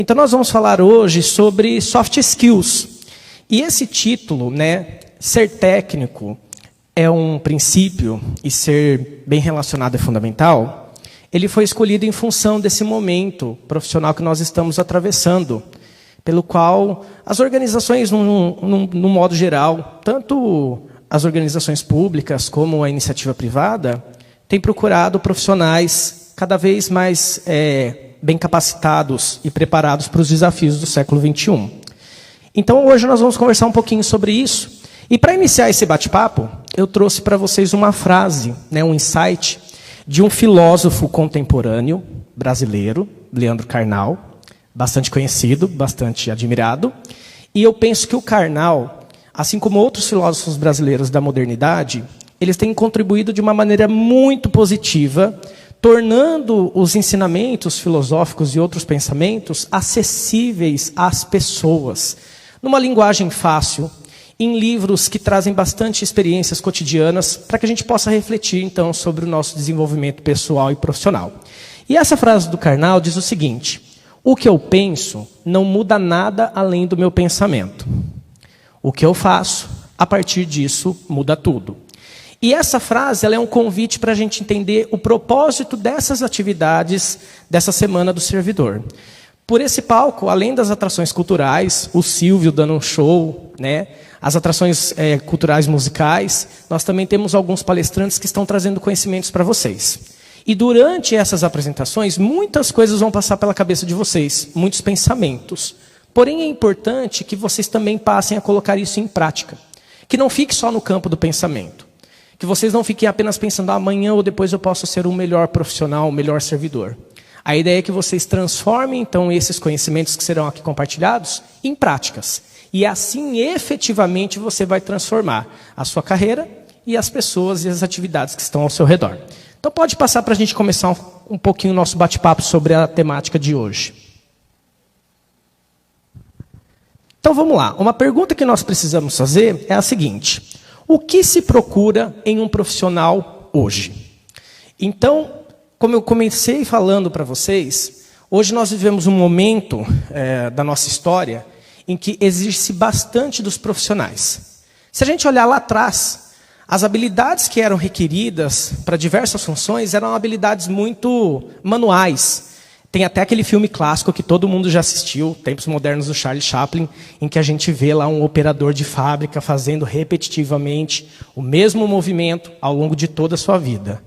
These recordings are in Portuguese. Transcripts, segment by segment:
Então nós vamos falar hoje sobre soft skills. E esse título, ser técnico é um princípio e ser bem relacionado é fundamental, ele foi escolhido em função desse momento profissional que nós estamos atravessando, pelo qual as organizações, no modo geral, tanto as organizações públicas como a iniciativa privada, têm procurado profissionais cada vez mais bem capacitados e preparados para os desafios do século XXI. Então, hoje nós vamos conversar um pouquinho sobre isso. E para iniciar esse bate-papo, eu trouxe para vocês uma frase, um insight, de um filósofo contemporâneo brasileiro, Leandro Carnal, bastante conhecido, bastante admirado. E eu penso que o Carnal, assim como outros filósofos brasileiros da modernidade, eles têm contribuído de uma maneira muito positiva, tornando os ensinamentos filosóficos e outros pensamentos acessíveis às pessoas, numa linguagem fácil, em livros que trazem bastante experiências cotidianas, para que a gente possa refletir, então, sobre o nosso desenvolvimento pessoal e profissional. E essa frase do Carnal diz o seguinte: o que eu penso não muda nada além do meu pensamento. O que eu faço, a partir disso, muda tudo. E essa frase ela é um convite para a gente entender o propósito dessas atividades dessa Semana do Servidor. Por esse palco, além das atrações culturais, o Silvio dando um show, as atrações culturais musicais, nós também temos alguns palestrantes que estão trazendo conhecimentos para vocês. E durante essas apresentações, muitas coisas vão passar pela cabeça de vocês, muitos pensamentos. Porém, é importante que vocês também passem a colocar isso em prática. Que não fique só no campo do pensamento. Que vocês não fiquem apenas pensando, amanhã ou depois eu posso ser um melhor profissional, um melhor servidor. A ideia é que vocês transformem, então, esses conhecimentos que serão aqui compartilhados em práticas. E assim, efetivamente, você vai transformar a sua carreira e as pessoas e as atividades que estão ao seu redor. Então, pode passar para a gente começar um pouquinho o nosso bate-papo sobre a temática de hoje. Então, vamos lá. Uma pergunta que nós precisamos fazer é a seguinte: o que se procura em um profissional hoje? Então, como eu comecei falando para vocês, hoje nós vivemos um momento da nossa história em que exige-se bastante dos profissionais. Se a gente olhar lá atrás, as habilidades que eram requeridas para diversas funções eram habilidades muito manuais. Tem até aquele filme clássico que todo mundo já assistiu, Tempos Modernos, do Charlie Chaplin, em que a gente vê lá um operador de fábrica fazendo repetitivamente o mesmo movimento ao longo de toda a sua vida.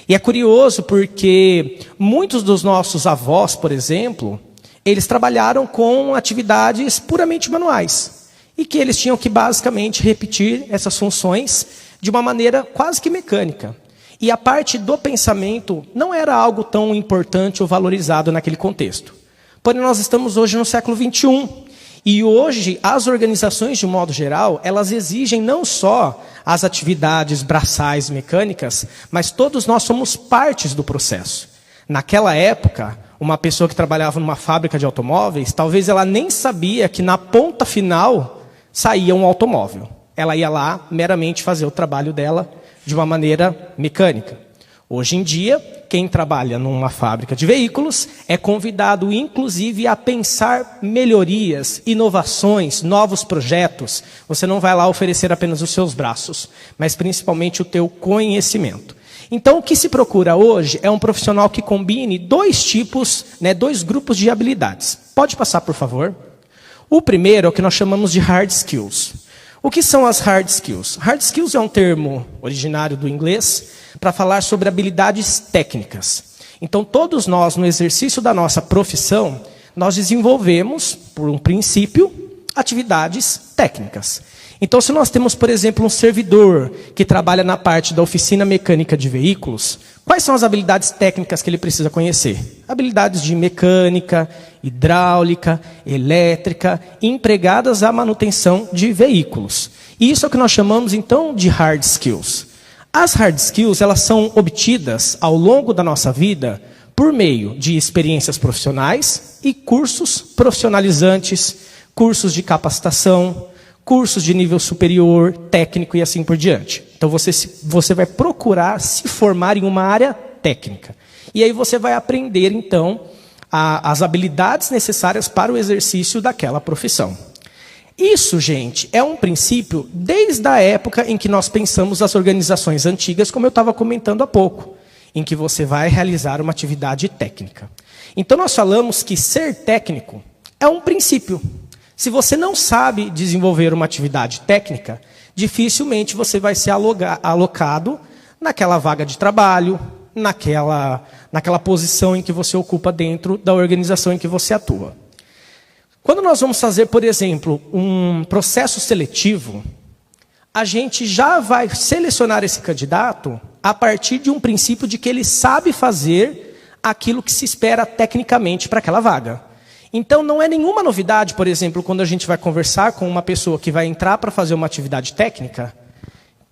E é curioso porque muitos dos nossos avós, por exemplo, eles trabalharam com atividades puramente manuais. E que eles tinham que basicamente repetir essas funções de uma maneira quase que mecânica. E a parte do pensamento não era algo tão importante ou valorizado naquele contexto. Porém, nós estamos hoje no século XXI. E hoje, as organizações, de um modo geral, elas exigem não só as atividades braçais mecânicas, mas todos nós somos partes do processo. Naquela época, uma pessoa que trabalhava numa fábrica de automóveis, talvez ela nem sabia que na ponta final saía um automóvel. Ela ia lá meramente fazer o trabalho dela de uma maneira mecânica. Hoje em dia, quem trabalha numa fábrica de veículos é convidado, inclusive, a pensar melhorias, inovações, novos projetos. Você não vai lá oferecer apenas os seus braços, mas principalmente o teu conhecimento. Então, o que se procura hoje é um profissional que combine dois tipos, dois grupos de habilidades. Pode passar, por favor? O primeiro é o que nós chamamos de hard skills. O que são as hard skills? Hard skills é um termo originário do inglês para falar sobre habilidades técnicas. Então, todos nós, no exercício da nossa profissão, nós desenvolvemos, por um princípio, atividades técnicas. Então, se nós temos, por exemplo, um servidor que trabalha na parte da oficina mecânica de veículos, quais são as habilidades técnicas que ele precisa conhecer? Habilidades de mecânica, hidráulica, elétrica, empregadas à manutenção de veículos. E isso é o que nós chamamos, então, de hard skills. As hard skills, elas são obtidas ao longo da nossa vida por meio de experiências profissionais e cursos profissionalizantes, cursos de capacitação, cursos de nível superior, técnico e assim por diante. Então você vai procurar se formar em uma área técnica. E aí você vai aprender, então, as habilidades necessárias para o exercício daquela profissão. Isso, gente, é um princípio desde a época em que nós pensamos as organizações antigas, como eu estava comentando há pouco, em que você vai realizar uma atividade técnica. Então, nós falamos que ser técnico é um princípio. Se você não sabe desenvolver uma atividade técnica, dificilmente você vai ser alocado naquela vaga de trabalho, naquela posição em que você ocupa dentro da organização em que você atua. Quando nós vamos fazer, por exemplo, um processo seletivo, a gente já vai selecionar esse candidato a partir de um princípio de que ele sabe fazer aquilo que se espera tecnicamente para aquela vaga. Então, não é nenhuma novidade, por exemplo, quando a gente vai conversar com uma pessoa que vai entrar para fazer uma atividade técnica,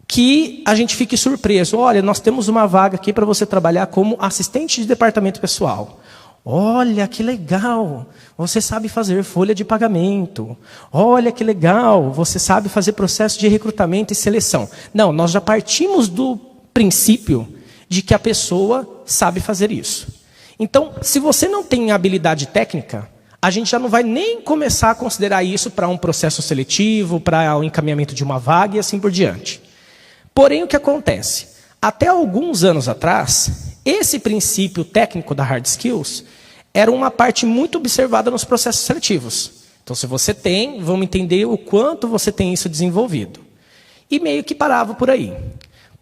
que a gente fique surpreso. Olha, nós temos uma vaga aqui para você trabalhar como assistente de departamento pessoal. Olha, que legal, você sabe fazer folha de pagamento. Olha, que legal, você sabe fazer processo de recrutamento e seleção. Não, nós já partimos do princípio de que a pessoa sabe fazer isso. Então, se você não tem habilidade técnica, a gente já não vai nem começar a considerar isso para um processo seletivo, para o encaminhamento de uma vaga e assim por diante. Porém, o que acontece? Até alguns anos atrás, esse princípio técnico da hard skills era uma parte muito observada nos processos seletivos. Então, se você tem, vamos entender o quanto você tem isso desenvolvido. E meio que parava por aí.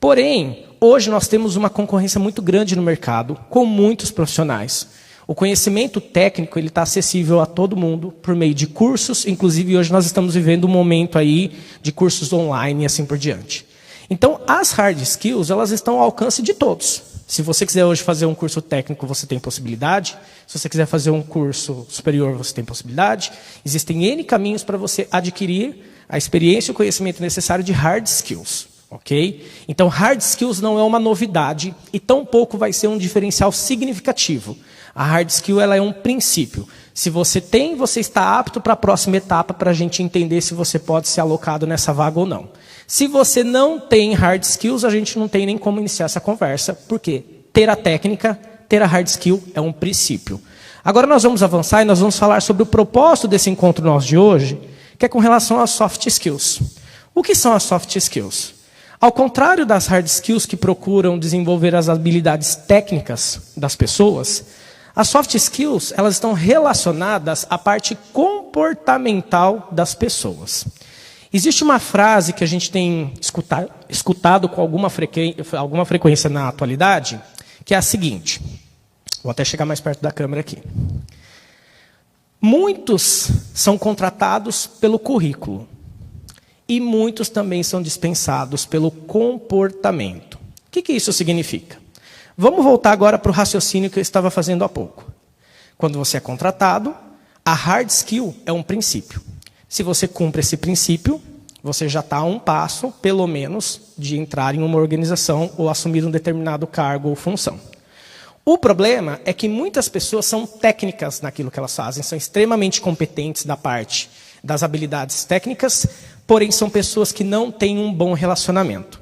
Porém, hoje nós temos uma concorrência muito grande no mercado, com muitos profissionais. O conhecimento técnico está acessível a todo mundo por meio de cursos, inclusive hoje nós estamos vivendo um momento aí de cursos online e assim por diante. Então, as hard skills, elas estão ao alcance de todos. Se você quiser hoje fazer um curso técnico, você tem possibilidade. Se você quiser fazer um curso superior, você tem possibilidade. Existem N caminhos para você adquirir a experiência e o conhecimento necessário de hard skills. Ok? Então, hard skills não é uma novidade e tampouco vai ser um diferencial significativo. A hard skill ela é um princípio. Se você tem, você está apto para a próxima etapa para a gente entender se você pode ser alocado nessa vaga ou não. Se você não tem hard skills, a gente não tem nem como iniciar essa conversa, porque ter a técnica, ter a hard skill é um princípio. Agora nós vamos avançar e nós vamos falar sobre o propósito desse encontro nosso de hoje, que é com relação às soft skills. O que são as soft skills? Ao contrário das hard skills que procuram desenvolver as habilidades técnicas das pessoas, as soft skills elas estão relacionadas à parte comportamental das pessoas. Existe uma frase que a gente tem escutado com alguma frequência na atualidade, que é a seguinte. Vou até chegar mais perto da câmera aqui. Muitos são contratados pelo currículo e muitos também são dispensados pelo comportamento. O que isso significa? Vamos voltar agora para o raciocínio que eu estava fazendo há pouco. Quando você é contratado, a hard skill é um princípio. Se você cumpre esse princípio, você já está a um passo, pelo menos, de entrar em uma organização ou assumir um determinado cargo ou função. O problema é que muitas pessoas são técnicas naquilo que elas fazem, são extremamente competentes na parte das habilidades técnicas, porém são pessoas que não têm um bom relacionamento.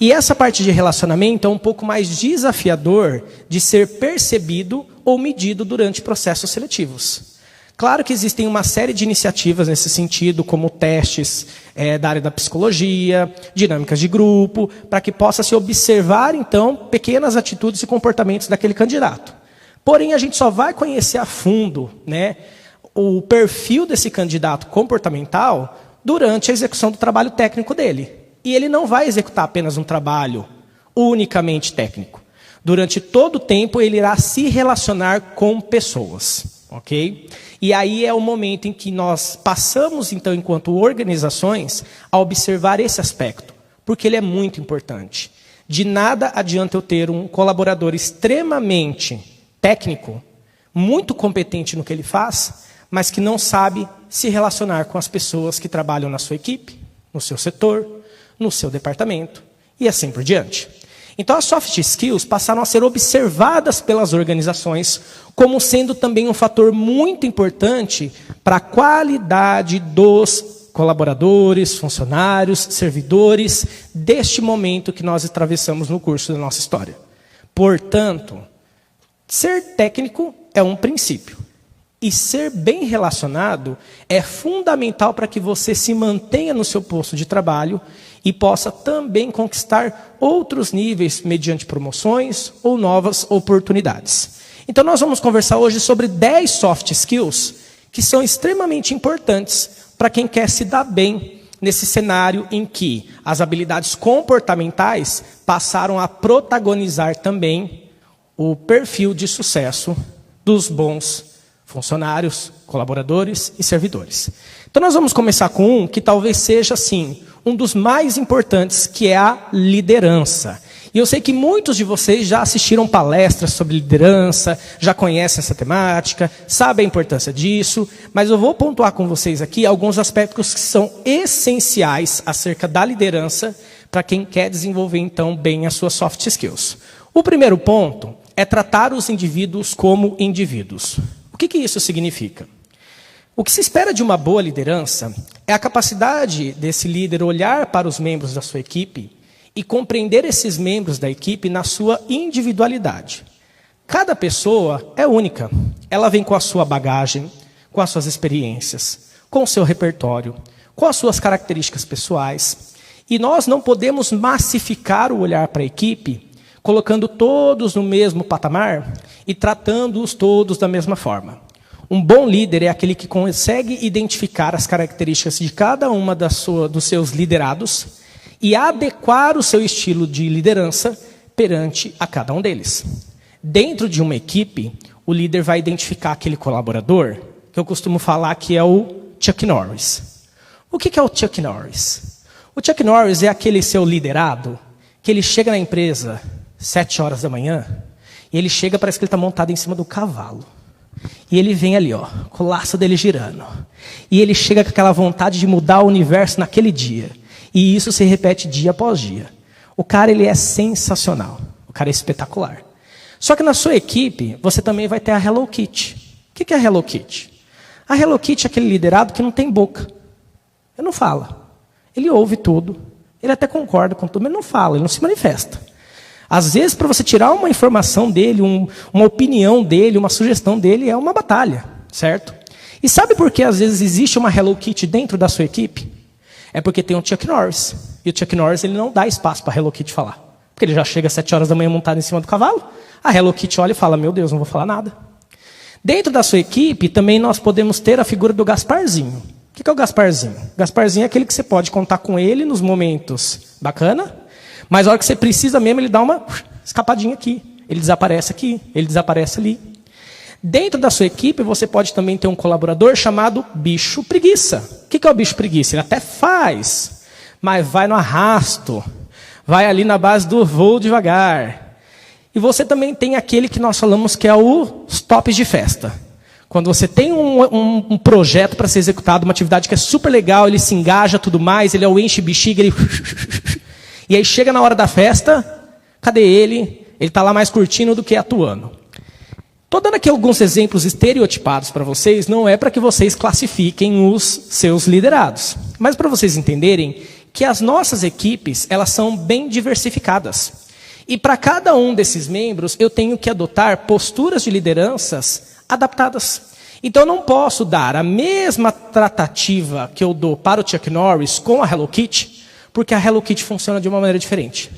E essa parte de relacionamento é um pouco mais desafiador de ser percebido ou medido durante processos seletivos. Claro que existem uma série de iniciativas nesse sentido, como testes da área da psicologia, dinâmicas de grupo, para que possa se observar, então, pequenas atitudes e comportamentos daquele candidato. Porém, a gente só vai conhecer a fundo, né, o perfil desse candidato comportamental durante a execução do trabalho técnico dele. E ele não vai executar apenas um trabalho unicamente técnico. Durante todo o tempo, ele irá se relacionar com pessoas. Ok? E aí é o momento em que nós passamos, então, enquanto organizações, a observar esse aspecto, porque ele é muito importante. De nada adianta eu ter um colaborador extremamente técnico, muito competente no que ele faz, mas que não sabe se relacionar com as pessoas que trabalham na sua equipe, no seu setor, no seu departamento e assim por diante. Então, as soft skills passaram a ser observadas pelas organizações como sendo também um fator muito importante para a qualidade dos colaboradores, funcionários, servidores, deste momento que nós atravessamos no curso da nossa história. Portanto, Ser técnico é um princípio. E ser bem relacionado é fundamental para que você se mantenha no seu posto de trabalho e possa também conquistar outros níveis mediante promoções ou novas oportunidades. Então nós vamos conversar hoje sobre 10 soft skills que são extremamente importantes para quem quer se dar bem nesse cenário em que as habilidades comportamentais passaram a protagonizar também o perfil de sucesso dos bons funcionários, colaboradores e servidores. Então nós vamos começar com um que talvez seja, assim, um dos mais importantes, que é a liderança. E eu sei que muitos de vocês já assistiram palestras sobre liderança, já conhecem essa temática, sabem a importância disso, mas eu vou pontuar com vocês aqui alguns aspectos que são essenciais acerca da liderança para quem quer desenvolver, então, bem as suas soft skills. O primeiro ponto é tratar os indivíduos como indivíduos. O que isso significa? O que se espera de uma boa liderança é a capacidade desse líder olhar para os membros da sua equipe e compreender esses membros da equipe na sua individualidade. Cada pessoa é única. Ela vem com a sua bagagem, com as suas experiências, com o seu repertório, com as suas características pessoais. E nós não podemos massificar o olhar para a equipe colocando todos no mesmo patamar e tratando-os todos da mesma forma. Um bom líder é aquele que consegue identificar as características de cada uma dos seus liderados e adequar o seu estilo de liderança perante a cada um deles. Dentro de uma equipe, o líder vai identificar aquele colaborador, que eu costumo falar que é o Chuck Norris. O que é o Chuck Norris? O Chuck Norris é aquele seu liderado que ele chega na empresa 7 horas da manhã, e ele chega, parece que ele está montado em cima do cavalo. E ele vem ali, ó, com o laço dele girando. E ele chega com aquela vontade de mudar o universo naquele dia. E isso se repete dia após dia. O cara, ele é sensacional. O cara é espetacular. Só que na sua equipe, você também vai ter a Hello Kitty. O que é a Hello Kitty? A Hello Kitty é aquele liderado que não tem boca. Ele não fala. Ele ouve tudo. Ele até concorda com tudo, mas ele não fala, ele não se manifesta. Às vezes, para você tirar uma informação dele, uma opinião dele, uma sugestão dele, é uma batalha, certo? E sabe por que às vezes existe uma Hello Kitty dentro da sua equipe? É porque tem um Chuck Norris. E o Chuck Norris, ele não dá espaço para a Hello Kitty falar. Porque ele já chega às 7 horas da manhã montado em cima do cavalo. A Hello Kitty olha e fala, meu Deus, não vou falar nada. Dentro da sua equipe, também nós podemos ter a figura do Gasparzinho. O que é o Gasparzinho? O Gasparzinho é aquele que você pode contar com ele nos momentos bacana, mas a hora que você precisa mesmo, ele dá uma escapadinha aqui. Ele desaparece aqui, ele desaparece ali. Dentro da sua equipe, você pode também ter um colaborador chamado bicho preguiça. O que é o bicho preguiça? Ele até faz, mas vai no arrasto. Vai ali na base do voo devagar. E você também tem aquele que nós falamos que é os tops de festa. Quando você tem um projeto para ser executado, uma atividade que é super legal, ele se engaja, tudo mais, ele é o enche-bexiga, ele... E aí chega na hora da festa, cadê ele? Ele está lá mais curtindo do que atuando. Estou dando aqui alguns exemplos estereotipados para vocês, não é para que vocês classifiquem os seus liderados, mas para vocês entenderem que as nossas equipes, elas são bem diversificadas. E para cada um desses membros, eu tenho que adotar posturas de lideranças adaptadas. Então eu não posso dar a mesma tratativa que eu dou para o Chuck Norris com a Hello Kitty, porque a Hello Kitty funciona de uma maneira diferente.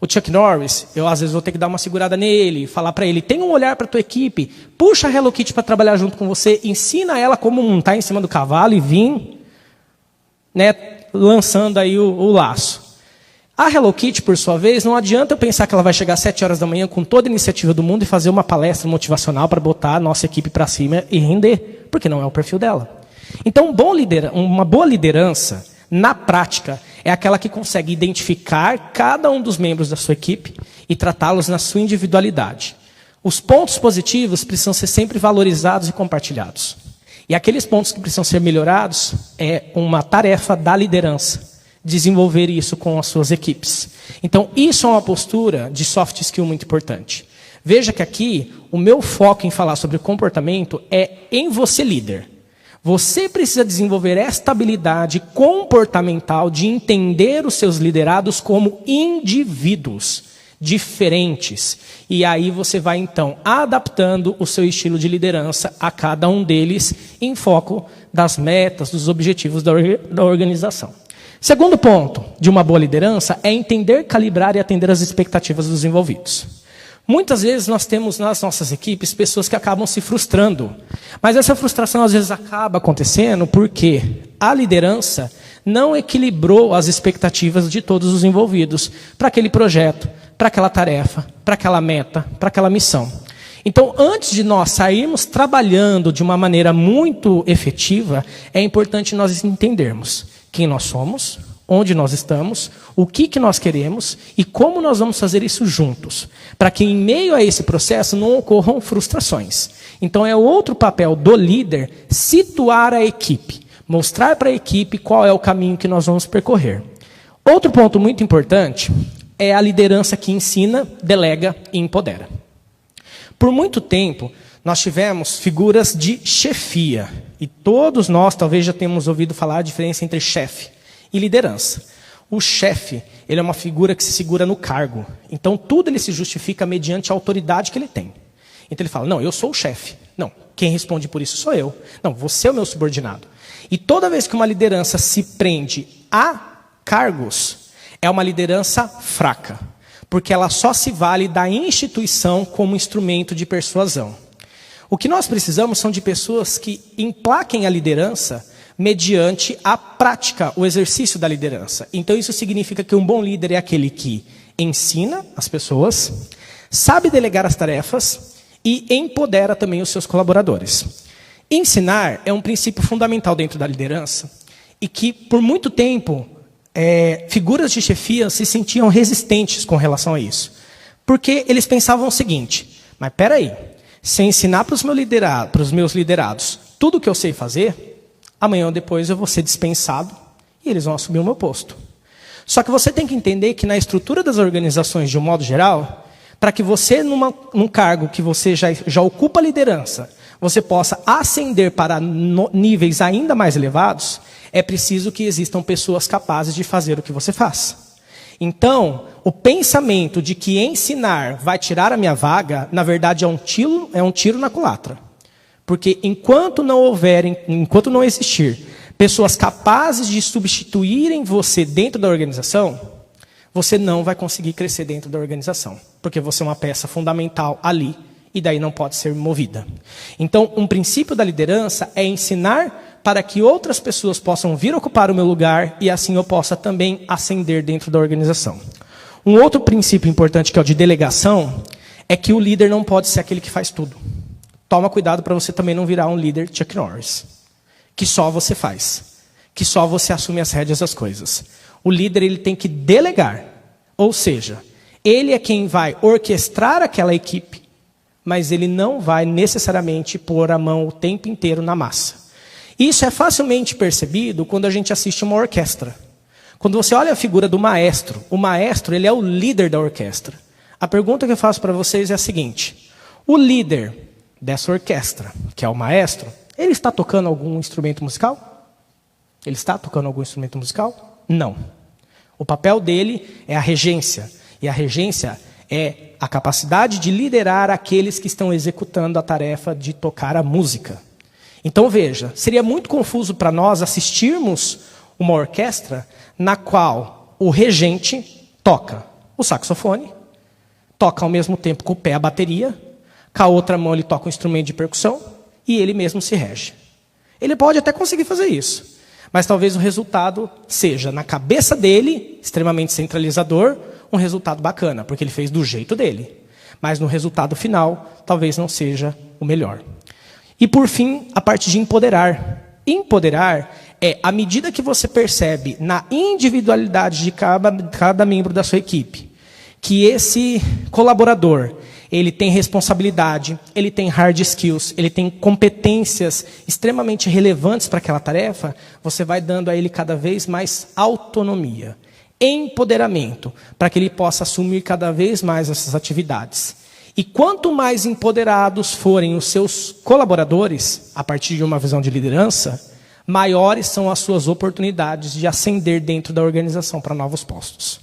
O Chuck Norris, eu às vezes vou ter que dar uma segurada nele, falar para ele, tem um olhar para a tua equipe, puxa a Hello Kitty para trabalhar junto com você, ensina ela como montar em cima do cavalo e vir, né, lançando aí o laço. A Hello Kitty, por sua vez, não adianta eu pensar que ela vai chegar às 7 horas da manhã com toda a iniciativa do mundo e fazer uma palestra motivacional para botar a nossa equipe para cima e render, porque não é o perfil dela. Então, uma boa liderança, na prática, é aquela que consegue identificar cada um dos membros da sua equipe e tratá-los na sua individualidade. Os pontos positivos precisam ser sempre valorizados e compartilhados. E aqueles pontos que precisam ser melhorados é uma tarefa da liderança, desenvolver isso com as suas equipes. Então, isso é uma postura de soft skill muito importante. Veja que aqui, o meu foco em falar sobre comportamento é em você, líder. Você precisa desenvolver esta habilidade comportamental de entender os seus liderados como indivíduos. diferentes. E aí você vai, então, adaptando o seu estilo de liderança a cada um deles em foco das metas, dos objetivos da organização. Segundo ponto de uma boa liderança é entender, calibrar e atender as expectativas dos envolvidos. Muitas vezes nós temos nas nossas equipes pessoas que acabam se frustrando. Mas essa frustração às vezes acaba acontecendo porque a liderança não equilibrou as expectativas de todos os envolvidos para aquele projeto, para aquela tarefa, para aquela meta, para aquela missão. Então, antes de nós sairmos trabalhando de uma maneira muito efetiva, é importante nós entendermos quem nós somos, onde nós estamos, o que nós queremos e como nós vamos fazer isso juntos, para que em meio a esse processo não ocorram frustrações. Então é outro papel do líder situar a equipe, mostrar para a equipe qual é o caminho que nós vamos percorrer. Outro ponto muito importante é a liderança que ensina, delega e empodera. Por muito tempo, nós tivemos figuras de chefia, e todos nós talvez já tenhamos ouvido falar a diferença entre chefe e liderança. O chefe, ele é uma figura que se segura no cargo. Então, tudo ele se justifica mediante a autoridade que ele tem. Então, ele fala, não, eu sou o chefe. Não, quem responde por isso sou eu. Não, você é o meu subordinado. E toda vez que uma liderança se prende a cargos, é uma liderança fraca. Porque ela só se vale da instituição como instrumento de persuasão. O que nós precisamos são de pessoas que emplaquem a liderança mediante a prática, o exercício da liderança. Então isso significa que um bom líder é aquele que ensina as pessoas, sabe delegar as tarefas e empodera também os seus colaboradores. Ensinar é um princípio fundamental dentro da liderança e que por muito tempo figuras de chefia se sentiam resistentes com relação a isso. Porque eles pensavam o seguinte, mas peraí, se eu ensinar para os meus liderados tudo o que eu sei fazer, amanhã ou depois eu vou ser dispensado e eles vão assumir o meu posto. Só que você tem que entender que na estrutura das organizações, de um modo geral, para que você, num cargo que você já ocupa a liderança, você possa ascender para níveis ainda mais elevados, é preciso que existam pessoas capazes de fazer o que você faz. Então, o pensamento de que ensinar vai tirar a minha vaga, na verdade é um tiro na culatra. Porque enquanto não existir pessoas capazes de substituírem você dentro da organização, você não vai conseguir crescer dentro da organização. Porque você é uma peça fundamental ali e daí não pode ser movida. Então, um princípio da liderança é ensinar para que outras pessoas possam vir ocupar o meu lugar e assim eu possa também ascender dentro da organização. Um outro princípio importante, que é o de delegação, é que o líder não pode ser aquele que faz tudo. Toma cuidado para você também não virar um líder Chuck Norris, que só você faz, que só você assume as rédeas das coisas. O líder ele tem que delegar, ou seja, ele é quem vai orquestrar aquela equipe, mas ele não vai necessariamente pôr a mão o tempo inteiro na massa. Isso é facilmente percebido quando a gente assiste uma orquestra. Quando você olha a figura do maestro, o maestro ele é o líder da orquestra. A pergunta que eu faço para vocês é a seguinte, o líder dessa orquestra, que é o maestro, ele está tocando algum instrumento musical? Ele está tocando algum instrumento musical? Não. O papel dele é a regência. E a regência é a capacidade de liderar aqueles que estão executando a tarefa de tocar a música. Então veja, seria muito confuso para nós assistirmos uma orquestra na qual o regente toca o saxofone, toca ao mesmo tempo com o pé a bateria, com a outra mão ele toca um instrumento de percussão e ele mesmo se rege. Ele pode até conseguir fazer isso, mas talvez o resultado seja, na cabeça dele, extremamente centralizador, um resultado bacana, porque ele fez do jeito dele. Mas no resultado final, talvez não seja o melhor. E por fim, a parte de empoderar. Empoderar é à medida que você percebe na individualidade de cada membro da sua equipe, que esse colaborador, ele tem responsabilidade, ele tem hard skills, ele tem competências extremamente relevantes para aquela tarefa, você vai dando a ele cada vez mais autonomia, empoderamento, para que ele possa assumir cada vez mais essas atividades. E quanto mais empoderados forem os seus colaboradores, a partir de uma visão de liderança, maiores são as suas oportunidades de ascender dentro da organização para novos postos.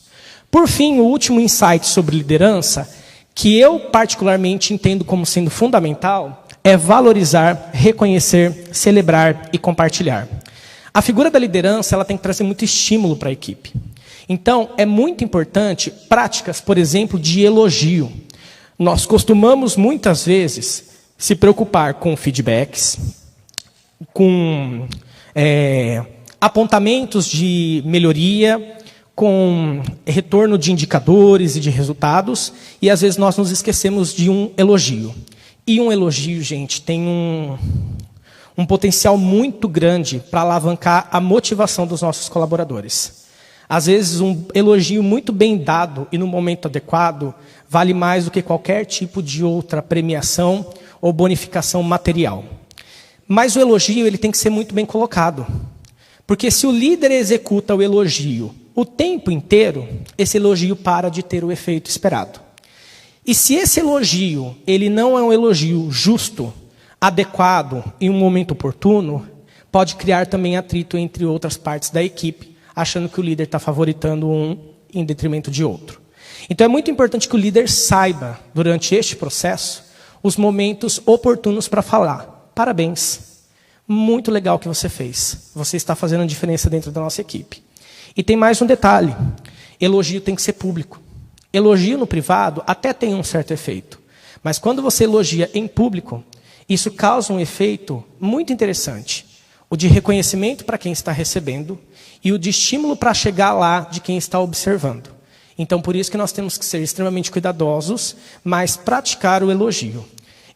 Por fim, o último insight sobre liderança, que eu particularmente entendo como sendo fundamental, é valorizar, reconhecer, celebrar e compartilhar. A figura da liderança ela tem que trazer muito estímulo para a equipe. Então, é muito importante práticas, por exemplo, de elogio. Nós costumamos, muitas vezes, se preocupar com feedbacks, com apontamentos de melhoria, com retorno de indicadores e de resultados, e às vezes nós nos esquecemos de um elogio. E um elogio, gente, tem um potencial muito grande para alavancar a motivação dos nossos colaboradores. Às vezes, um elogio muito bem dado e no momento adequado vale mais do que qualquer tipo de outra premiação ou bonificação material. Mas o elogio ele tem que ser muito bem colocado. Porque se o líder executa o elogio o tempo inteiro, esse elogio para de ter o efeito esperado. E se esse elogio ele não é um elogio justo, adequado em um momento oportuno, pode criar também atrito entre outras partes da equipe, achando que o líder está favoritando um em detrimento de outro. Então é muito importante que o líder saiba, durante este processo, os momentos oportunos para falar. Parabéns, muito legal o que você fez. Você está fazendo a diferença dentro da nossa equipe. E tem mais um detalhe, elogio tem que ser público. Elogio no privado até tem um certo efeito, mas quando você elogia em público, isso causa um efeito muito interessante. O de reconhecimento para quem está recebendo e o de estímulo para chegar lá de quem está observando. Então, por isso que nós temos que ser extremamente cuidadosos, mas praticar o elogio.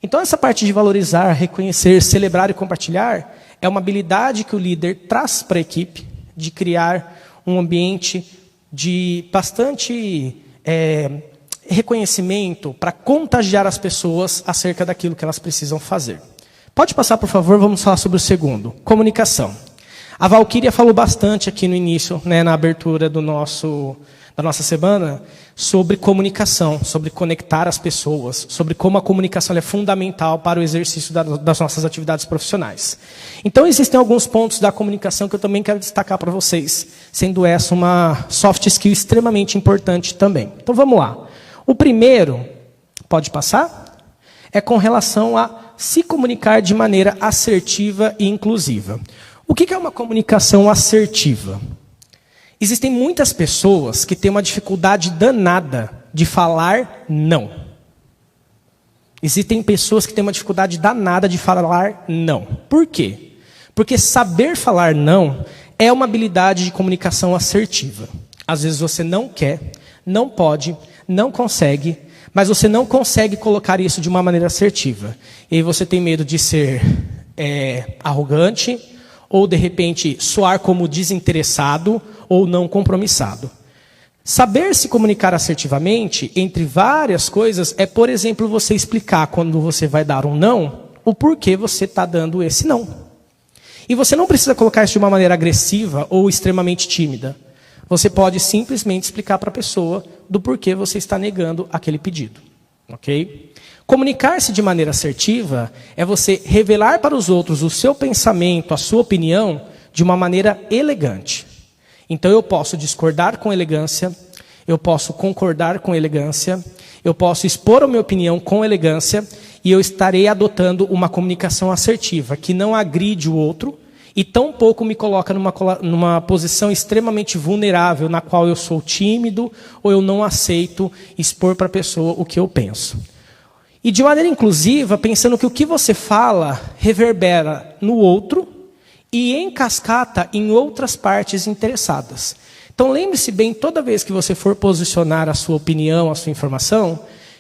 Então, essa parte de valorizar, reconhecer, celebrar e compartilhar é uma habilidade que o líder traz para a equipe de criar um ambiente de bastante reconhecimento para contagiar as pessoas acerca daquilo que elas precisam fazer. Pode passar, por favor, vamos falar sobre o segundo, comunicação. A Valquíria falou bastante aqui no início, na abertura da nossa semana, sobre comunicação, sobre conectar as pessoas, sobre como a comunicação é fundamental para o exercício das nossas atividades profissionais. Então, existem alguns pontos da comunicação que eu também quero destacar para vocês, sendo essa uma soft skill extremamente importante também. Então, vamos lá. O primeiro, pode passar? É com relação a se comunicar de maneira assertiva e inclusiva. O que é uma comunicação assertiva? Existem muitas pessoas que têm uma dificuldade danada de falar não. Existem pessoas que têm uma dificuldade danada de falar não. Por quê? Porque saber falar não é uma habilidade de comunicação assertiva. Às vezes você não quer, não pode, não consegue, mas você não consegue colocar isso de uma maneira assertiva. E aí você tem medo de ser arrogante, ou de repente soar como desinteressado ou não compromissado. Saber se comunicar assertivamente, entre várias coisas, é, por exemplo, você explicar quando você vai dar um não, o porquê você está dando esse não. E você não precisa colocar isso de uma maneira agressiva ou extremamente tímida. Você pode simplesmente explicar para a pessoa do porquê você está negando aquele pedido. Ok? Comunicar-se de maneira assertiva é você revelar para os outros o seu pensamento, a sua opinião, de uma maneira elegante. Então eu posso discordar com elegância, eu posso concordar com elegância, eu posso expor a minha opinião com elegância e eu estarei adotando uma comunicação assertiva, que não agride o outro e tampouco me coloca numa posição extremamente vulnerável, na qual eu sou tímido ou eu não aceito expor para a pessoa o que eu penso. E de maneira inclusiva, pensando que o que você fala reverbera no outro e em cascata em outras partes interessadas. Então lembre-se bem, toda vez que você for posicionar a sua opinião, a sua informação,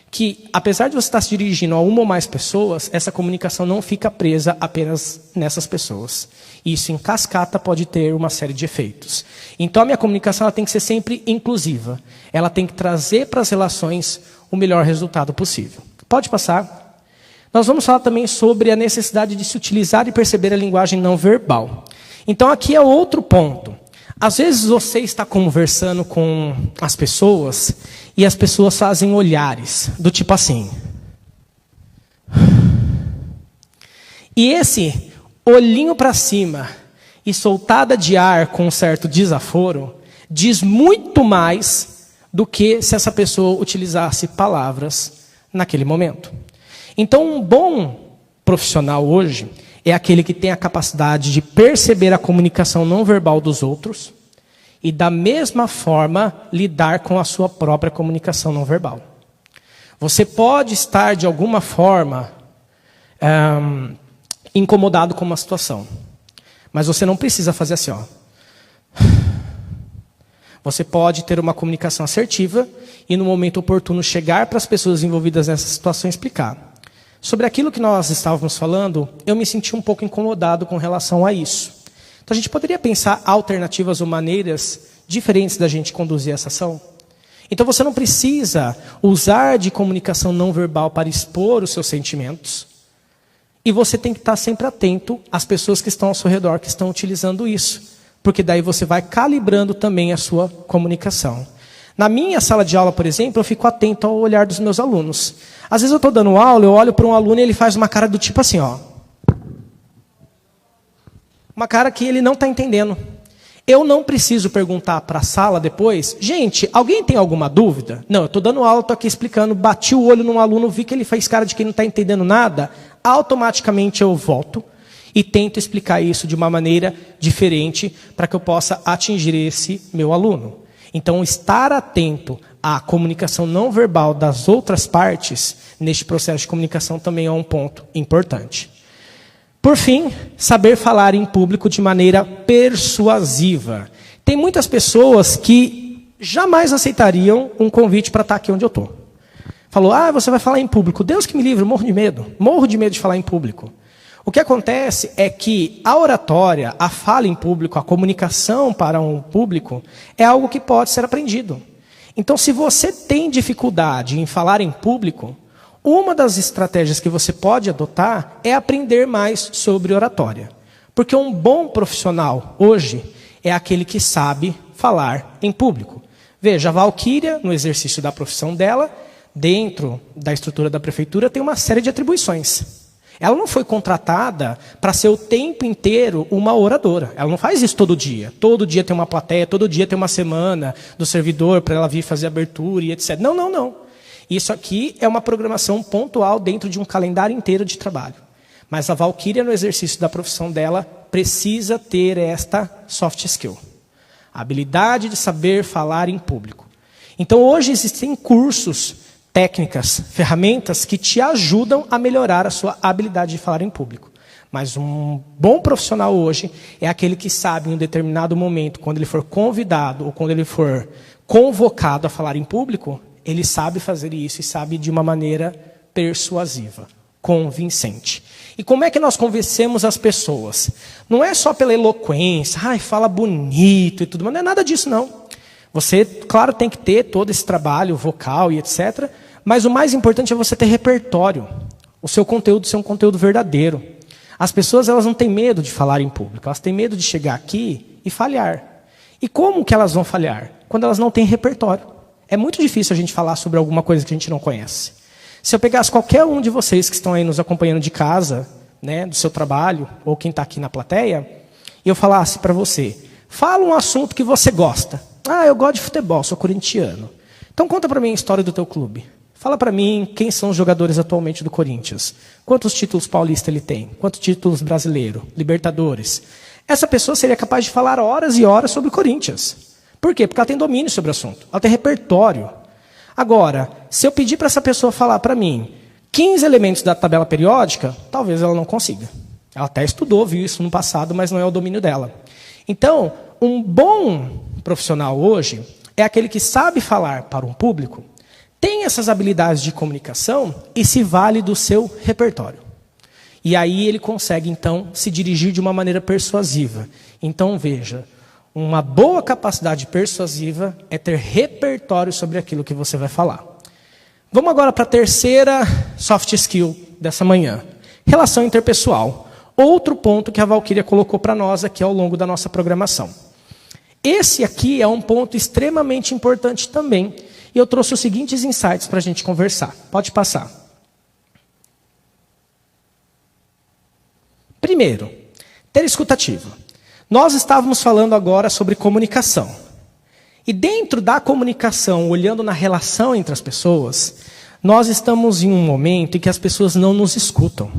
que apesar de você estar se dirigindo a uma ou mais pessoas, essa comunicação não fica presa apenas nessas pessoas. Isso em cascata pode ter uma série de efeitos. Então a minha comunicação ela tem que ser sempre inclusiva. Ela tem que trazer para as relações o melhor resultado possível. Pode passar. Nós vamos falar também sobre a necessidade de se utilizar e perceber a linguagem não verbal. Então aqui é outro ponto. Às vezes você está conversando com as pessoas e as pessoas fazem olhares do tipo assim. E esse olhinho para cima e soltada de ar com um certo desaforo diz muito mais do que se essa pessoa utilizasse palavras naquele momento. Então, um bom profissional hoje é aquele que tem a capacidade de perceber a comunicação não verbal dos outros e, da mesma forma, lidar com a sua própria comunicação não verbal. Você pode estar, de alguma forma, incomodado com uma situação, mas você não precisa fazer assim, ó. Você pode ter uma comunicação assertiva e, no momento oportuno, chegar para as pessoas envolvidas nessa situação e explicar. Sobre aquilo que nós estávamos falando, eu me senti um pouco incomodado com relação a isso. Então, a gente poderia pensar alternativas ou maneiras diferentes da gente conduzir essa ação? Então, você não precisa usar de comunicação não verbal para expor os seus sentimentos. E você tem que estar sempre atento às pessoas que estão ao seu redor, que estão utilizando isso. Porque daí você vai calibrando também a sua comunicação. Na minha sala de aula, por exemplo, eu fico atento ao olhar dos meus alunos. Às vezes eu estou dando aula, eu olho para um aluno e ele faz uma cara do tipo assim, ó. Uma cara que ele não está entendendo. Eu não preciso perguntar para a sala depois, gente, alguém tem alguma dúvida? Não, eu estou dando aula, estou aqui explicando, bati o olho num aluno, vi que ele fez cara de que não está entendendo nada, automaticamente eu volto e tento explicar isso de uma maneira diferente para que eu possa atingir esse meu aluno. Então, estar atento à comunicação não verbal das outras partes neste processo de comunicação também é um ponto importante. Por fim, saber falar em público de maneira persuasiva. Tem muitas pessoas que jamais aceitariam um convite para estar aqui onde eu estou. Falou, você vai falar em público. Deus que me livre, eu morro de medo de falar em público. O que acontece é que a oratória, a fala em público, a comunicação para um público, é algo que pode ser aprendido. Então, se você tem dificuldade em falar em público, uma das estratégias que você pode adotar é aprender mais sobre oratória. Porque um bom profissional, hoje, é aquele que sabe falar em público. Veja, a Valquíria, no exercício da profissão dela, dentro da estrutura da prefeitura, tem uma série de atribuições. Ela não foi contratada para ser o tempo inteiro uma oradora. Ela não faz isso todo dia. Todo dia tem uma plateia, todo dia tem uma semana do servidor para ela vir fazer abertura e etc. Não. Isso aqui é uma programação pontual dentro de um calendário inteiro de trabalho. Mas a Valquíria, no exercício da profissão dela, precisa ter esta soft skill. A habilidade de saber falar em público. Então, hoje existem cursos, técnicas, ferramentas que te ajudam a melhorar a sua habilidade de falar em público. Mas um bom profissional hoje é aquele que sabe, em um determinado momento, quando ele for convidado ou quando ele for convocado a falar em público, ele sabe fazer isso e sabe de uma maneira persuasiva, convincente. E como é que nós convencemos as pessoas? Não é só pela eloquência, fala bonito e tudo, mas não é nada disso não. Você, claro, tem que ter todo esse trabalho vocal e etc., mas o mais importante é você ter repertório. O seu conteúdo ser um conteúdo verdadeiro. As pessoas, elas não têm medo de falar em público, elas têm medo de chegar aqui e falhar. E como que elas vão falhar? Quando elas não têm repertório. É muito difícil a gente falar sobre alguma coisa que a gente não conhece. Se eu pegasse qualquer um de vocês que estão aí nos acompanhando de casa, do seu trabalho, ou quem está aqui na plateia, e eu falasse para você, fala um assunto que você gosta. Eu gosto de futebol, sou corintiano. Então conta para mim a história do teu clube. Fala para mim quem são os jogadores atualmente do Corinthians. Quantos títulos paulistas ele tem? Quantos títulos brasileiro? Libertadores? Essa pessoa seria capaz de falar horas e horas sobre o Corinthians. Por quê? Porque ela tem domínio sobre o assunto. Ela tem repertório. Agora, se eu pedir para essa pessoa falar para mim 15 elementos da tabela periódica, talvez ela não consiga. Ela até estudou, viu isso no passado, mas não é o domínio dela. Então, um bom profissional hoje é aquele que sabe falar para um público, tem essas habilidades de comunicação e se vale do seu repertório. E aí ele consegue, então, se dirigir de uma maneira persuasiva. Então, veja, uma boa capacidade persuasiva é ter repertório sobre aquilo que você vai falar. Vamos agora para a terceira soft skill dessa manhã. Relação interpessoal. Outro ponto que a Valquíria colocou para nós aqui ao longo da nossa programação. Esse aqui é um ponto extremamente importante também. E eu trouxe os seguintes insights para a gente conversar. Pode passar. Primeiro, ter escutativa. Nós estávamos falando agora sobre comunicação. E dentro da comunicação, olhando na relação entre as pessoas, nós estamos em um momento em que as pessoas não nos escutam.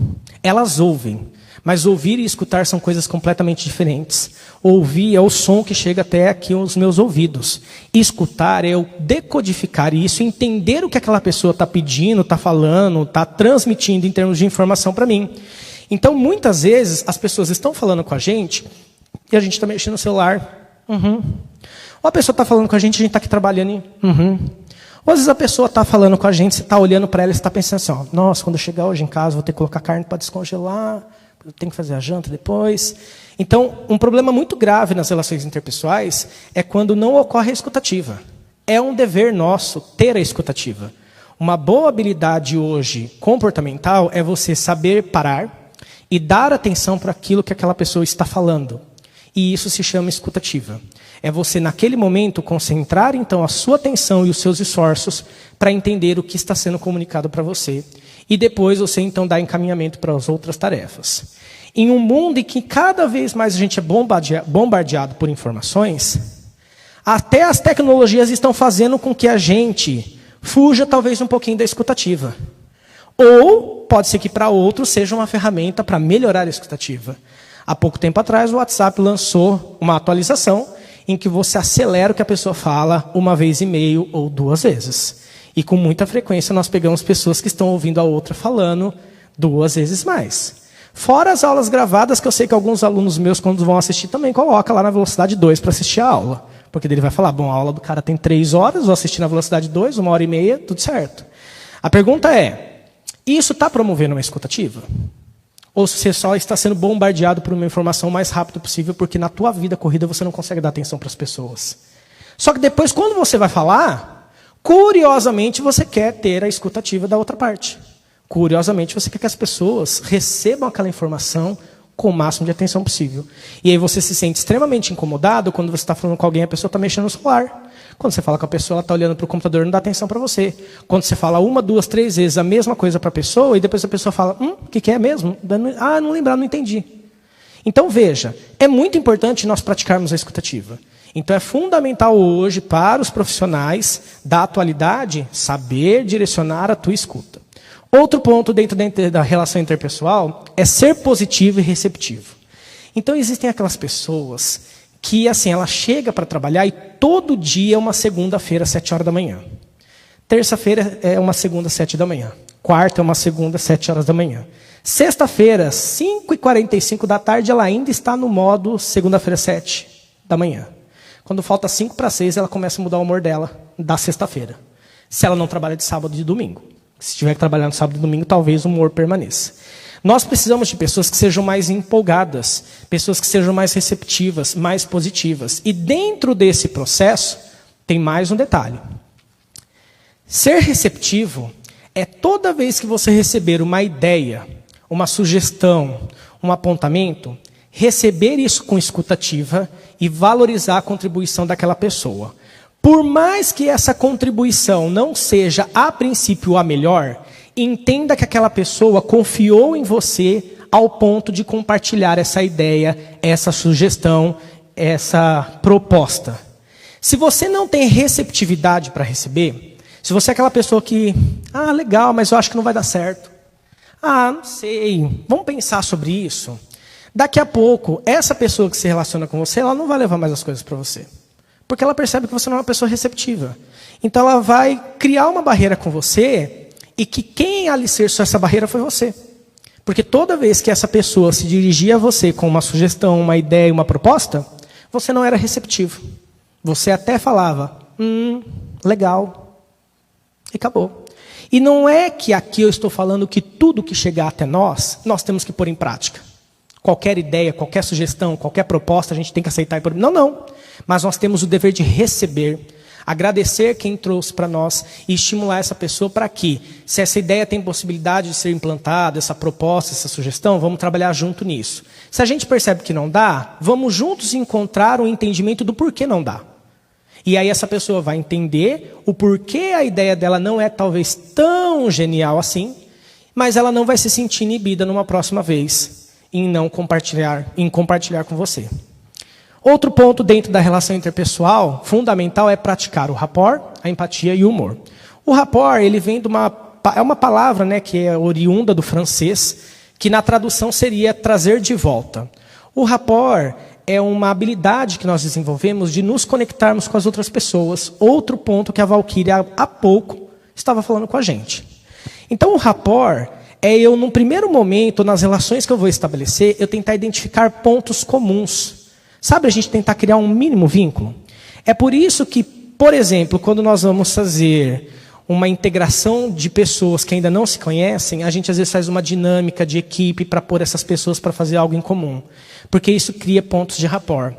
Elas ouvem, mas ouvir e escutar são coisas completamente diferentes. Ouvir é o som que chega até aqui aos meus ouvidos. Escutar é eu decodificar isso, entender o que aquela pessoa está pedindo, está falando, está transmitindo em termos de informação para mim. Então, muitas vezes, as pessoas estão falando com a gente e a gente está mexendo no celular. Ou a pessoa está falando com a gente está aqui trabalhando em... Ou às vezes a pessoa está falando com a gente, você está olhando para ela e você está pensando assim, ó, nossa, quando eu chegar hoje em casa, vou ter que colocar carne para descongelar, eu tenho que fazer a janta depois. Então, um problema muito grave nas relações interpessoais é quando não ocorre a escutativa. É um dever nosso ter a escutativa. Uma boa habilidade hoje comportamental é você saber parar e dar atenção para aquilo que aquela pessoa está falando. E isso se chama escutativa. É você, naquele momento, concentrar, então, a sua atenção e os seus esforços para entender o que está sendo comunicado para você. E depois você, então, dá encaminhamento para as outras tarefas. Em um mundo em que cada vez mais a gente é bombardeado por informações, até as tecnologias estão fazendo com que a gente fuja, talvez, um pouquinho da escutativa. Ou, pode ser que para outros seja uma ferramenta para melhorar a escutativa. Há pouco tempo atrás, o WhatsApp lançou uma atualização em que você acelera o que a pessoa fala 1,5 ou 2 vezes. E com muita frequência nós pegamos pessoas que estão ouvindo a outra falando 2 vezes mais. Fora as aulas gravadas, que eu sei que alguns alunos meus, quando vão assistir, também colocam lá na velocidade 2 para assistir a aula. Porque ele vai falar, bom, a aula do cara tem 3 horas, vou assistir na velocidade 2, 1h30, tudo certo. A pergunta é, isso está promovendo uma escutativa? Ou se você só está sendo bombardeado por uma informação o mais rápido possível, porque na tua vida corrida você não consegue dar atenção para as pessoas. Só que depois, quando você vai falar, curiosamente você quer ter a escutativa da outra parte. Curiosamente você quer que as pessoas recebam aquela informação com o máximo de atenção possível. E aí você se sente extremamente incomodado quando você está falando com alguém e a pessoa está mexendo no celular. Quando você fala com a pessoa, ela está olhando para o computador e não dá atenção para você. Quando você fala 1, 2, 3 vezes a mesma coisa para a pessoa, e depois a pessoa fala, o que é mesmo? Ah, não lembrar, não entendi. Então veja, é muito importante nós praticarmos a escutativa. Então é fundamental hoje para os profissionais da atualidade saber direcionar a tua escuta. Outro ponto dentro da relação interpessoal é ser positivo e receptivo. Então existem aquelas pessoas que, assim, ela chega para trabalhar e todo dia é uma segunda-feira, 7 horas da manhã. Terça-feira é uma segunda, 7 da manhã. Quarta é uma segunda, 7 horas da manhã. Sexta-feira, 5h45 da tarde, ela ainda está no modo segunda-feira, 7 da manhã. Quando falta 5 para 6, ela começa a mudar o humor dela da sexta-feira. Se ela não trabalha de sábado e de domingo. Se tiver que trabalhar no sábado e domingo, talvez o humor permaneça. Nós precisamos de pessoas que sejam mais empolgadas, pessoas que sejam mais receptivas, mais positivas. E dentro desse processo, tem mais um detalhe. Ser receptivo é toda vez que você receber uma ideia, uma sugestão, um apontamento, receber isso com escutativa e valorizar a contribuição daquela pessoa. Por mais que essa contribuição não seja, a princípio, a melhor, entenda que aquela pessoa confiou em você ao ponto de compartilhar essa ideia, essa sugestão, essa proposta. Se você não tem receptividade para receber, se você é aquela pessoa que, legal, mas eu acho que não vai dar certo. Não sei, vamos pensar sobre isso. Daqui a pouco, essa pessoa que se relaciona com você, ela não vai levar mais as coisas para você. Porque ela percebe que você não é uma pessoa receptiva. Então ela vai criar uma barreira com você e que quem alicerçou essa barreira foi você. Porque toda vez que essa pessoa se dirigia a você com uma sugestão, uma ideia, uma proposta, você não era receptivo. Você até falava, legal, e acabou. E não é que aqui eu estou falando que tudo que chegar até nós temos que pôr em prática. Qualquer ideia, qualquer sugestão, qualquer proposta, a gente tem que aceitar e pôr. Não. Mas nós temos o dever de receber, agradecer quem trouxe para nós e estimular essa pessoa para que, se essa ideia tem possibilidade de ser implantada, essa proposta, essa sugestão, vamos trabalhar junto nisso. Se a gente percebe que não dá, vamos juntos encontrar um entendimento do porquê não dá. E aí essa pessoa vai entender o porquê a ideia dela não é talvez tão genial assim, mas ela não vai se sentir inibida numa próxima vez em compartilhar com você. Outro ponto dentro da relação interpessoal, fundamental, é praticar o rapport, a empatia e o humor. O rapport, ele vem de uma palavra, né, que é oriunda do francês, que na tradução seria trazer de volta. O rapport é uma habilidade que nós desenvolvemos de nos conectarmos com as outras pessoas. Outro ponto que a Valquíria há pouco estava falando com a gente. Então, o rapport é eu, num primeiro momento, nas relações que eu vou estabelecer, eu tentar identificar pontos comuns. Sabe, a gente tentar criar um mínimo vínculo? É por isso que, por exemplo, quando nós vamos fazer uma integração de pessoas que ainda não se conhecem, a gente às vezes faz uma dinâmica de equipe para pôr essas pessoas para fazer algo em comum. Porque isso cria pontos de rapport.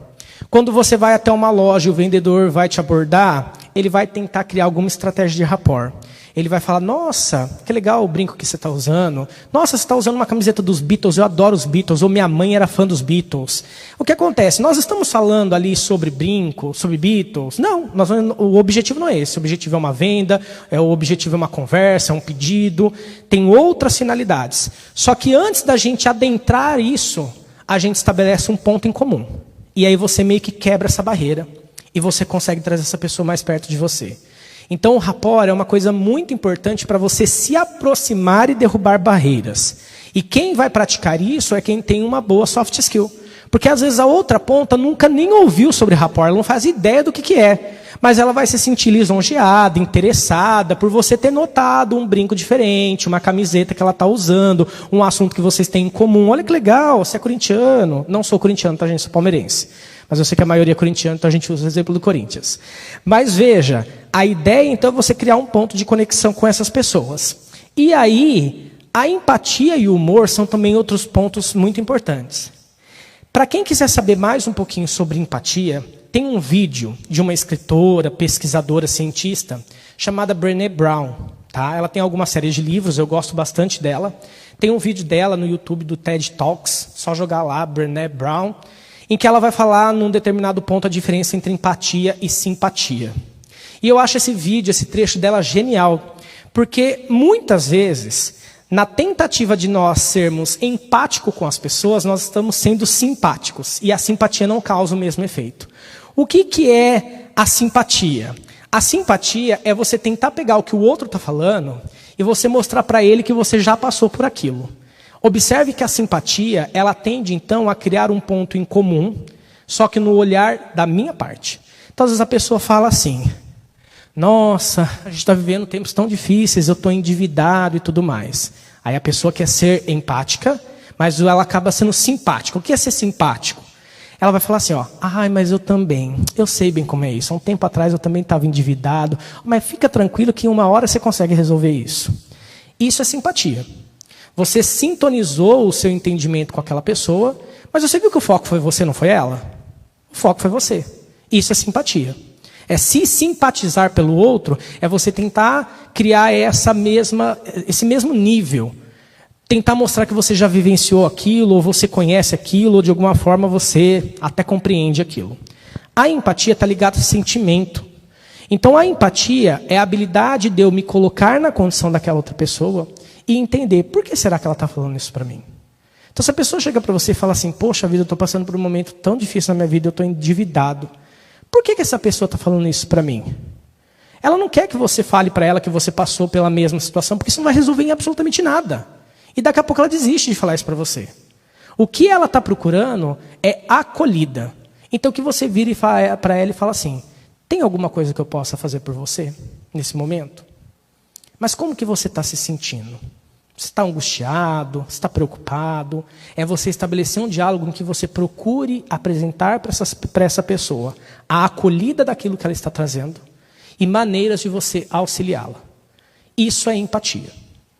Quando você vai até uma loja e o vendedor vai te abordar, ele vai tentar criar alguma estratégia de rapport. Ele vai falar, nossa, que legal o brinco que você está usando. Nossa, você está usando uma camiseta dos Beatles, eu adoro os Beatles, ou minha mãe era fã dos Beatles. O que acontece? Nós estamos falando ali sobre brinco, sobre Beatles. Não, o objetivo não é esse. O objetivo é uma venda, o objetivo é uma conversa, é um pedido. Tem outras finalidades. Só que antes da gente adentrar isso, a gente estabelece um ponto em comum. E aí você meio que quebra essa barreira. E você consegue trazer essa pessoa mais perto de você. Então, o rapport é uma coisa muito importante para você se aproximar e derrubar barreiras. E quem vai praticar isso é quem tem uma boa soft skill. Porque, às vezes, a outra ponta nunca nem ouviu sobre rapport, ela não faz ideia do que é. Mas ela vai se sentir lisonjeada, interessada, por você ter notado um brinco diferente, uma camiseta que ela está usando, um assunto que vocês têm em comum. Olha que legal, você é corintiano. Não sou corintiano, tá, gente? Sou palmeirense. Mas eu sei que a maioria é corintiana, então a gente usa o exemplo do Corinthians. Mas veja, a ideia então é você criar um ponto de conexão com essas pessoas. E aí, a empatia e o humor são também outros pontos muito importantes. Para quem quiser saber mais um pouquinho sobre empatia, tem um vídeo de uma escritora, pesquisadora, cientista, chamada Brené Brown. Tá? Ela tem alguma série de livros, eu gosto bastante dela. Tem um vídeo dela no YouTube do TED Talks, só jogar lá, Brené Brown, em que ela vai falar num determinado ponto a diferença entre empatia e simpatia. E eu acho esse vídeo, esse trecho dela genial, porque muitas vezes, na tentativa de nós sermos empáticos com as pessoas, nós estamos sendo simpáticos, e a simpatia não causa o mesmo efeito. O que é a simpatia? A simpatia é você tentar pegar o que o outro está falando e você mostrar para ele que você já passou por aquilo. Observe que a simpatia, ela tende então a criar um ponto em comum, só que no olhar da minha parte. Então, às vezes a pessoa fala assim, nossa, a gente está vivendo tempos tão difíceis, eu estou endividado e tudo mais. Aí a pessoa quer ser empática, mas ela acaba sendo simpática. O que é ser simpático? Ela vai falar assim, ó, ai, mas eu também, eu sei bem como é isso. Há um tempo atrás eu também estava endividado, mas fica tranquilo que em uma hora você consegue resolver isso. Isso é simpatia. Você sintonizou o seu entendimento com aquela pessoa, mas você viu que o foco foi você, não foi ela? O foco foi você. Isso é simpatia. É se simpatizar pelo outro, é você tentar criar esse mesmo nível. Tentar mostrar que você já vivenciou aquilo, ou você conhece aquilo, ou de alguma forma você até compreende aquilo. A empatia está ligada a sentimento. Então a empatia é a habilidade de eu me colocar na condição daquela outra pessoa e entender, por que será que ela está falando isso para mim? Então se a pessoa chega para você e fala assim, poxa vida, eu estou passando por um momento tão difícil na minha vida, eu estou endividado. Por que essa pessoa está falando isso para mim? Ela não quer que você fale para ela que você passou pela mesma situação, porque isso não vai resolver em absolutamente nada. E daqui a pouco ela desiste de falar isso para você. O que ela está procurando é acolhida. Então que você vira para ela e fala assim, tem alguma coisa que eu possa fazer por você nesse momento? Mas como que você está se sentindo? Você está angustiado? Você está preocupado? É você estabelecer um diálogo em que você procure apresentar para essa pessoa a acolhida daquilo que ela está trazendo e maneiras de você auxiliá-la. Isso é empatia.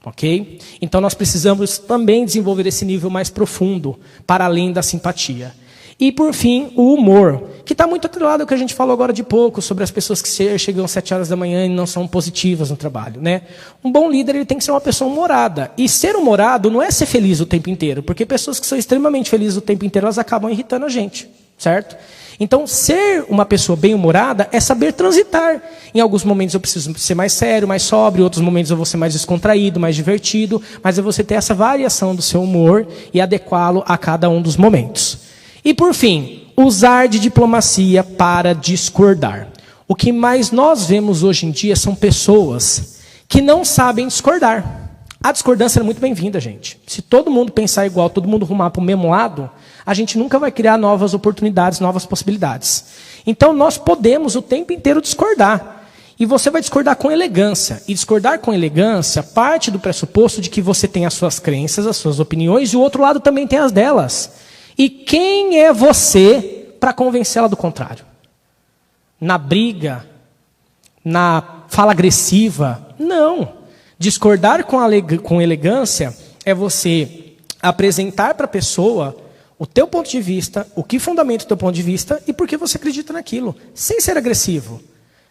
Ok? Então nós precisamos também desenvolver esse nível mais profundo, para além da simpatia. E por fim, o humor, que está muito atrelado ao que a gente falou agora de pouco, sobre as pessoas que chegam às 7 horas da manhã e não são positivas no trabalho. Né? Um bom líder ele tem que ser uma pessoa humorada. E ser humorado não é ser feliz o tempo inteiro, porque pessoas que são extremamente felizes o tempo inteiro, elas acabam irritando a gente. Certo? Então, ser uma pessoa bem-humorada é saber transitar. Em alguns momentos eu preciso ser mais sério, mais sóbrio, em outros momentos eu vou ser mais descontraído, mais divertido, mas é você ter essa variação do seu humor e adequá-lo a cada um dos momentos. E por fim, usar de diplomacia para discordar. O que mais nós vemos hoje em dia são pessoas que não sabem discordar. A discordância é muito bem-vinda, gente. Se todo mundo pensar igual, todo mundo rumar para o mesmo lado, a gente nunca vai criar novas oportunidades, novas possibilidades. Então, nós podemos o tempo inteiro discordar. E você vai discordar com elegância. E discordar com elegância parte do pressuposto de que você tem as suas crenças, as suas opiniões, e o outro lado também tem as delas. E quem é você para convencê-la do contrário? Na briga, na fala agressiva? Não. Discordar com elegância é você apresentar para a pessoa o teu ponto de vista, o que fundamenta o teu ponto de vista e por que você acredita naquilo, sem ser agressivo,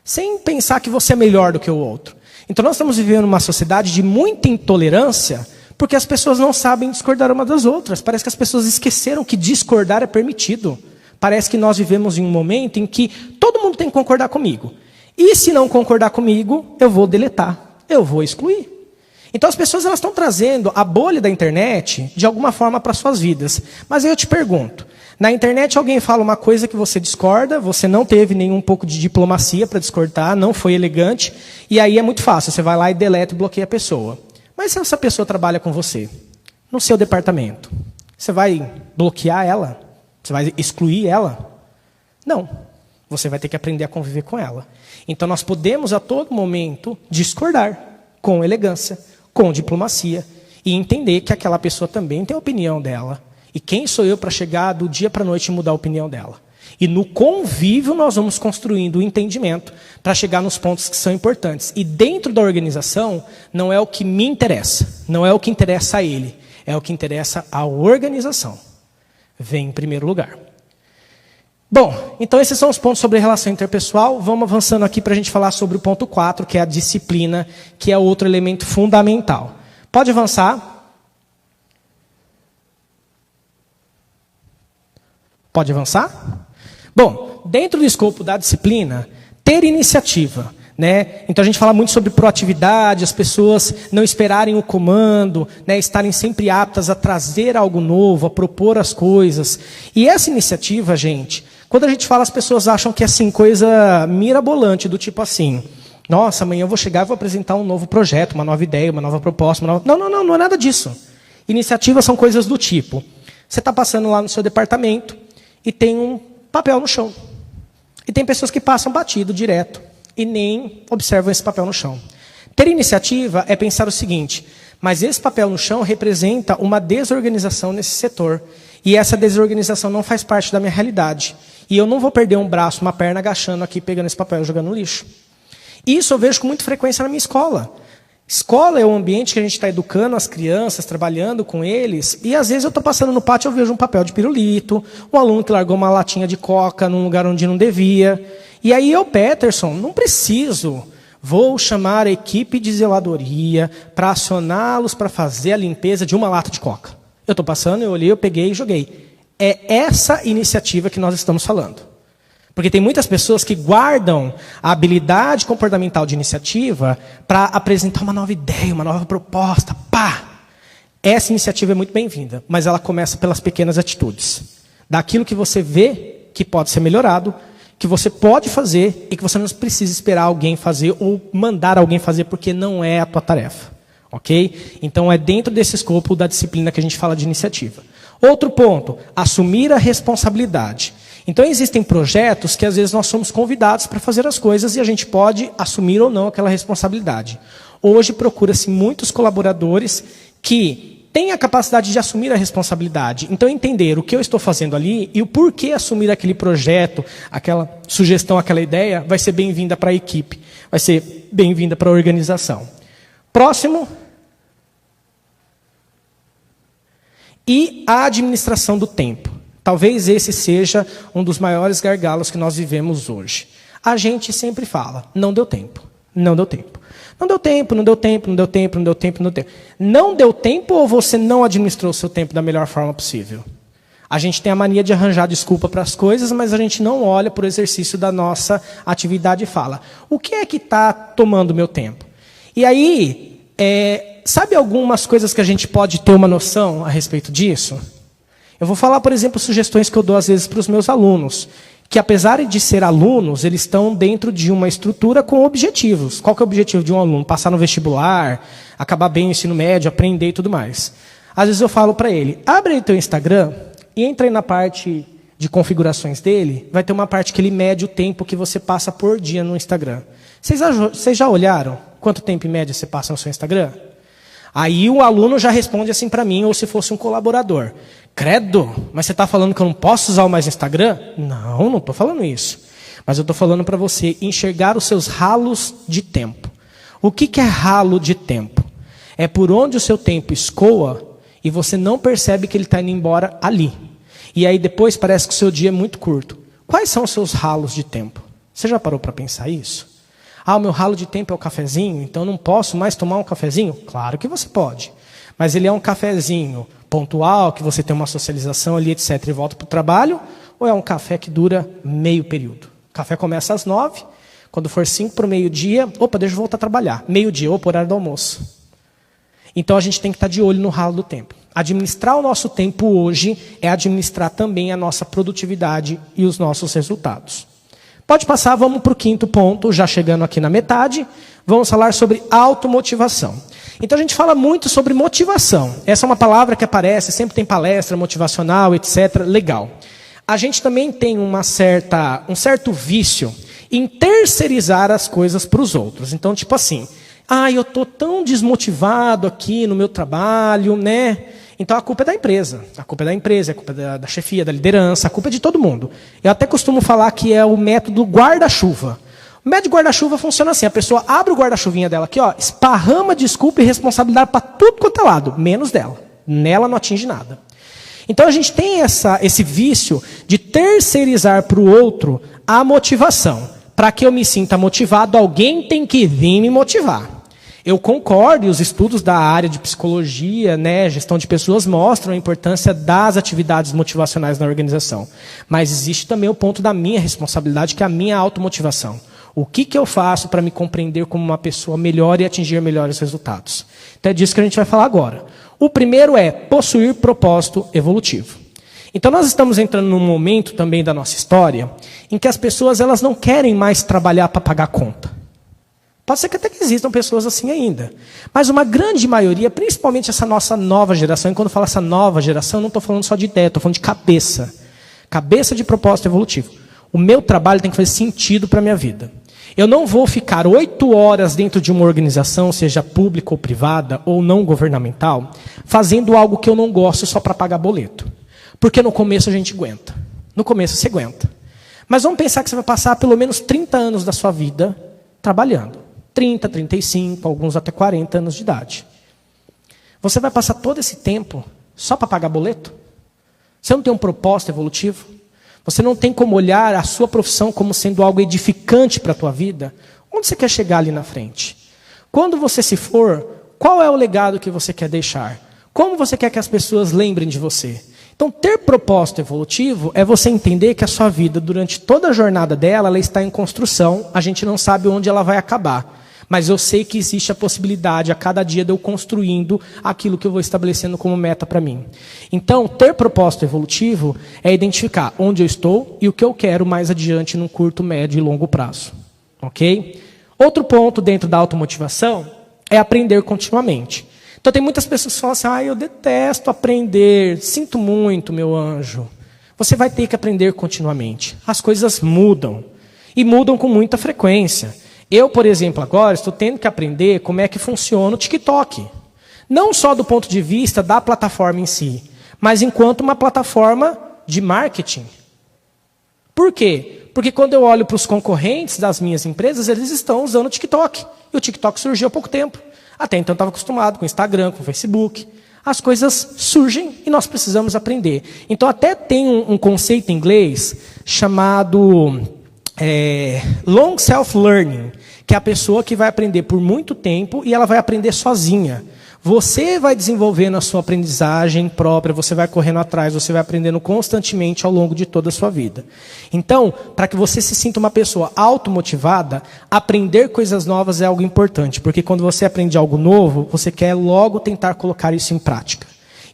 sem pensar que você é melhor do que o outro. Então nós estamos vivendo uma sociedade de muita intolerância porque as pessoas não sabem discordar uma das outras. Parece que as pessoas esqueceram que discordar é permitido. Parece que nós vivemos em um momento em que todo mundo tem que concordar comigo. E se não concordar comigo, eu vou deletar. Eu vou excluir. Então as pessoas elas estão trazendo a bolha da internet de alguma forma para suas vidas. Mas aí eu te pergunto, na internet alguém fala uma coisa que você discorda, você não teve nenhum pouco de diplomacia para discordar, não foi elegante, e aí é muito fácil, você vai lá e deleta e bloqueia a pessoa. Mas se essa pessoa trabalha com você, no seu departamento, você vai bloquear ela? Você vai excluir ela? Não. Você vai ter que aprender a conviver com ela. Então nós podemos a todo momento discordar com elegância, com diplomacia e entender que aquela pessoa também tem a opinião dela. E quem sou eu para chegar do dia para a noite e mudar a opinião dela? E no convívio nós vamos construindo o entendimento para chegar nos pontos que são importantes. E dentro da organização não é o que me interessa, não é o que interessa a ele, é o que interessa à organização. Vem em primeiro lugar. Bom, então esses são os pontos sobre a relação interpessoal. Vamos avançando aqui para a gente falar sobre o ponto 4, que é a disciplina, que é outro elemento fundamental. Pode avançar. Pode avançar? Bom, dentro do escopo da disciplina, ter iniciativa. Né? Então a gente fala muito sobre proatividade, as pessoas não esperarem o comando, né? Estarem sempre aptas a trazer algo novo, a propor as coisas. E essa iniciativa, gente, quando a gente fala, as pessoas acham que é assim, coisa mirabolante, do tipo assim, nossa, amanhã eu vou chegar e vou apresentar um novo projeto, uma nova ideia, uma nova proposta. Não é nada disso. Iniciativas são coisas do tipo, você está passando lá no seu departamento e tem um papel no chão. E tem pessoas que passam batido, direto. E nem observam esse papel no chão. Ter iniciativa é pensar o seguinte, mas esse papel no chão representa uma desorganização nesse setor. E essa desorganização não faz parte da minha realidade. E eu não vou perder um braço, uma perna agachando aqui, pegando esse papel e jogando no lixo. Isso eu vejo com muita frequência na minha escola. Escola é um ambiente que a gente está educando as crianças, trabalhando com eles, e às vezes eu estou passando no pátio e eu vejo um papel de pirulito, um aluno que largou uma latinha de coca num lugar onde não devia. E aí eu, Peterson, não preciso, vou chamar a equipe de zeladoria para acioná-los para fazer a limpeza de uma lata de coca. Eu estou passando, eu olhei, eu peguei e joguei. É essa iniciativa que nós estamos falando. Porque tem muitas pessoas que guardam a habilidade comportamental de iniciativa para apresentar uma nova ideia, uma nova proposta. Pá! Essa iniciativa é muito bem-vinda, mas ela começa pelas pequenas atitudes. Daquilo que você vê que pode ser melhorado, que você pode fazer e que você não precisa esperar alguém fazer ou mandar alguém fazer porque não é a tua tarefa. Ok? Então é dentro desse escopo da disciplina que a gente fala de iniciativa. Outro ponto, assumir a responsabilidade. Então existem projetos que às vezes nós somos convidados para fazer as coisas e a gente pode assumir ou não aquela responsabilidade. Hoje procura-se muitos colaboradores que têm a capacidade de assumir a responsabilidade. Então entender o que eu estou fazendo ali e o porquê assumir aquele projeto, aquela sugestão, aquela ideia, vai ser bem-vinda para a equipe, vai ser bem-vinda para a organização. Próximo. E a administração do tempo. Talvez esse seja um dos maiores gargalos que nós vivemos hoje. A gente sempre fala, não deu tempo, não deu tempo. Não deu tempo, não deu tempo, não deu tempo, não deu tempo, não deu tempo. Não deu tempo ou você não administrou o seu tempo da melhor forma possível? A gente tem a mania de arranjar desculpa para as coisas, mas a gente não olha para o exercício da nossa atividade e fala, o que é que está tomando o meu tempo? E aí, sabe algumas coisas que a gente pode ter uma noção a respeito disso? Eu vou falar, por exemplo, sugestões que eu dou às vezes para os meus alunos, que apesar de ser alunos, eles estão dentro de uma estrutura com objetivos. Qual que é o objetivo de um aluno? Passar no vestibular, acabar bem o ensino médio, aprender e tudo mais. Às vezes eu falo para ele, abre aí teu Instagram e entra aí na parte de configurações dele, vai ter uma parte que ele mede o tempo que você passa por dia no Instagram. Vocês já olharam quanto tempo em média você passa no seu Instagram? Aí o aluno já responde assim para mim, ou se fosse um colaborador. Credo, mas você está falando que eu não posso usar mais Instagram? Não, não estou falando isso. Mas eu estou falando para você enxergar os seus ralos de tempo. O que é ralo de tempo? É por onde o seu tempo escoa e você não percebe que ele está indo embora ali. E aí depois parece que o seu dia é muito curto. Quais são os seus ralos de tempo? Você já parou para pensar isso? Ah, o meu ralo de tempo é o cafezinho, então não posso mais tomar um cafezinho? Claro que você pode. Mas ele é um cafezinho pontual, que você tem uma socialização ali, etc., e volta para o trabalho, ou é um café que dura meio período? O café começa às 9, quando for 5 para o meio-dia, opa, deixa eu voltar a trabalhar. Meio-dia, ou por horário do almoço. Então a gente tem que estar de olho no ralo do tempo. Administrar o nosso tempo hoje é administrar também a nossa produtividade e os nossos resultados. Pode passar, vamos para o 5º ponto, já chegando aqui na metade. Vamos falar sobre automotivação. Então a gente fala muito sobre motivação. Essa é uma palavra que aparece, sempre tem palestra motivacional, etc. Legal. A gente também tem um certo vício em terceirizar as coisas para os outros. Então, tipo assim, eu estou tão desmotivado aqui no meu trabalho, né? Então a culpa é da empresa. A culpa é da empresa, a culpa é da chefia, da liderança, a culpa é de todo mundo. Eu até costumo falar que é o método guarda-chuva. O método guarda-chuva funciona assim, a pessoa abre o guarda-chuvinha dela aqui, ó, esparrama desculpa e responsabilidade para tudo quanto é lado, menos dela. Nela não atinge nada. Então a gente tem esse vício de terceirizar para o outro a motivação. Para que eu me sinta motivado, alguém tem que vir me motivar. Eu concordo, e os estudos da área de psicologia, né, gestão de pessoas, mostram a importância das atividades motivacionais na organização. Mas existe também o ponto da minha responsabilidade, que é a minha automotivação. O que eu faço para me compreender como uma pessoa melhor e atingir melhores resultados? Então é disso que a gente vai falar agora. O primeiro é possuir propósito evolutivo. Então nós estamos entrando num momento também da nossa história em que as pessoas elas não querem mais trabalhar para pagar conta. Pode ser que até que existam pessoas assim ainda. Mas uma grande maioria, principalmente essa nossa nova geração, e quando eu falo essa nova geração, eu não estou falando só de ideia, estou falando de cabeça. Cabeça de propósito evolutivo. O meu trabalho tem que fazer sentido para a minha vida. Eu não vou ficar 8 horas dentro de uma organização, seja pública ou privada, ou não governamental, fazendo algo que eu não gosto só para pagar boleto. Porque no começo a gente aguenta. No começo você aguenta. Mas vamos pensar que você vai passar pelo menos 30 anos da sua vida trabalhando. 30, 35, alguns até 40 anos de idade. Você vai passar todo esse tempo só para pagar boleto? Você não tem um propósito evolutivo? Você não tem como olhar a sua profissão como sendo algo edificante para a tua vida? Onde você quer chegar ali na frente? Quando você se for, qual é o legado que você quer deixar? Como você quer que as pessoas lembrem de você? Então, ter propósito evolutivo é você entender que a sua vida, durante toda a jornada dela, ela está em construção, a gente não sabe onde ela vai acabar. Mas eu sei que existe a possibilidade, a cada dia, de eu construindo aquilo que eu vou estabelecendo como meta para mim. Então, ter propósito evolutivo é identificar onde eu estou e o que eu quero mais adiante num curto, médio e longo prazo. Ok? Outro ponto dentro da automotivação é aprender continuamente. Então, tem muitas pessoas que falam assim, eu detesto aprender, sinto muito, meu anjo. Você vai ter que aprender continuamente. As coisas mudam. E mudam com muita frequência. Eu, por exemplo, agora estou tendo que aprender como é que funciona o TikTok. Não só do ponto de vista da plataforma em si, mas enquanto uma plataforma de marketing. Por quê? Porque quando eu olho para os concorrentes das minhas empresas, eles estão usando o TikTok. E o TikTok surgiu há pouco tempo. Até então eu estava acostumado com o Instagram, com o Facebook. As coisas surgem e nós precisamos aprender. Então até tem um conceito em inglês chamado long self-learning, que é a pessoa que vai aprender por muito tempo e ela vai aprender sozinha. Você vai desenvolvendo a sua aprendizagem própria, você vai correndo atrás, você vai aprendendo constantemente ao longo de toda a sua vida. Então, para que você se sinta uma pessoa automotivada, aprender coisas novas é algo importante, porque quando você aprende algo novo, você quer logo tentar colocar isso em prática.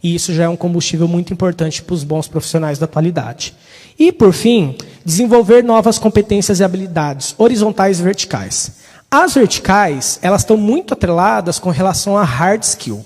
E isso já é um combustível muito importante para os bons profissionais da atualidade. E, por fim, desenvolver novas competências e habilidades, horizontais e verticais. As verticais, elas estão muito atreladas com relação a hard skill.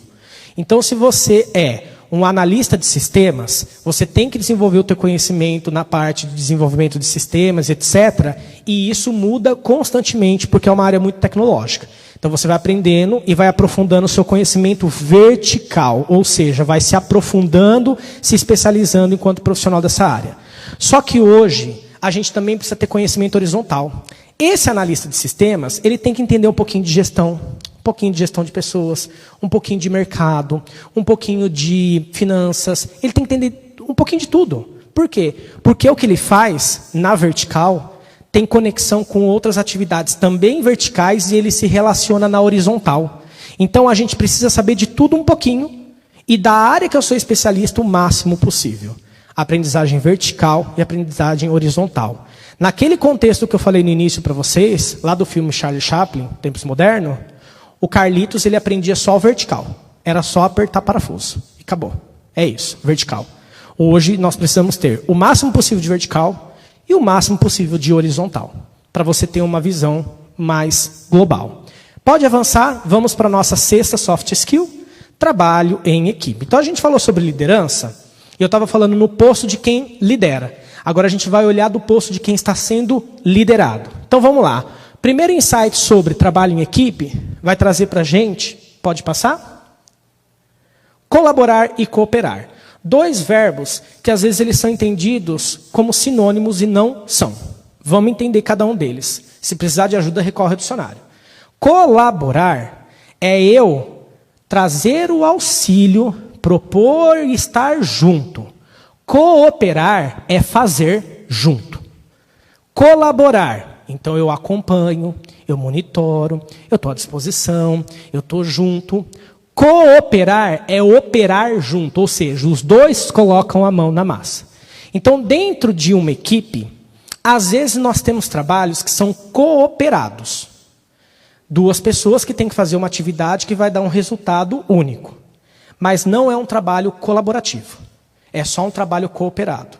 Então, se você é um analista de sistemas, você tem que desenvolver o teu conhecimento na parte de desenvolvimento de sistemas, etc. E isso muda constantemente, porque é uma área muito tecnológica. Então, você vai aprendendo e vai aprofundando o seu conhecimento vertical, ou seja, vai se aprofundando, se especializando enquanto profissional dessa área. Só que hoje, a gente também precisa ter conhecimento horizontal. Esse analista de sistemas, ele tem que entender um pouquinho de gestão, um pouquinho de gestão de pessoas, um pouquinho de mercado, um pouquinho de finanças. Ele tem que entender um pouquinho de tudo. Por quê? Porque o que ele faz na vertical tem conexão com outras atividades também verticais e ele se relaciona na horizontal. Então, a gente precisa saber de tudo um pouquinho e da área que eu sou especialista o máximo possível. Aprendizagem vertical e aprendizagem horizontal. Naquele contexto que eu falei no início para vocês, lá do filme Charlie Chaplin, Tempos Modernos, o Carlitos ele aprendia só o vertical. Era só apertar parafuso. E acabou. É isso, vertical. Hoje nós precisamos ter o máximo possível de vertical e o máximo possível de horizontal, para você ter uma visão mais global. Pode avançar, vamos para a nossa sexta soft skill, trabalho em equipe. Então a gente falou sobre liderança, e eu estava falando no posto de quem lidera. Agora a gente vai olhar do posto de quem está sendo liderado. Então vamos lá. Primeiro insight sobre trabalho em equipe, vai trazer para a gente, pode passar? Colaborar e cooperar. Dois verbos que às vezes eles são entendidos como sinônimos e não são. Vamos entender cada um deles. Se precisar de ajuda, recorre ao dicionário. Colaborar é eu trazer o auxílio, propor e estar junto. Cooperar é fazer junto. Colaborar, então eu acompanho, eu monitoro, eu estou à disposição, eu estou junto. Cooperar é operar junto, ou seja, os dois colocam a mão na massa. Então, dentro de uma equipe, às vezes nós temos trabalhos que são cooperados. Duas pessoas que têm que fazer uma atividade que vai dar um resultado único. Mas não é um trabalho colaborativo. É só um trabalho cooperado.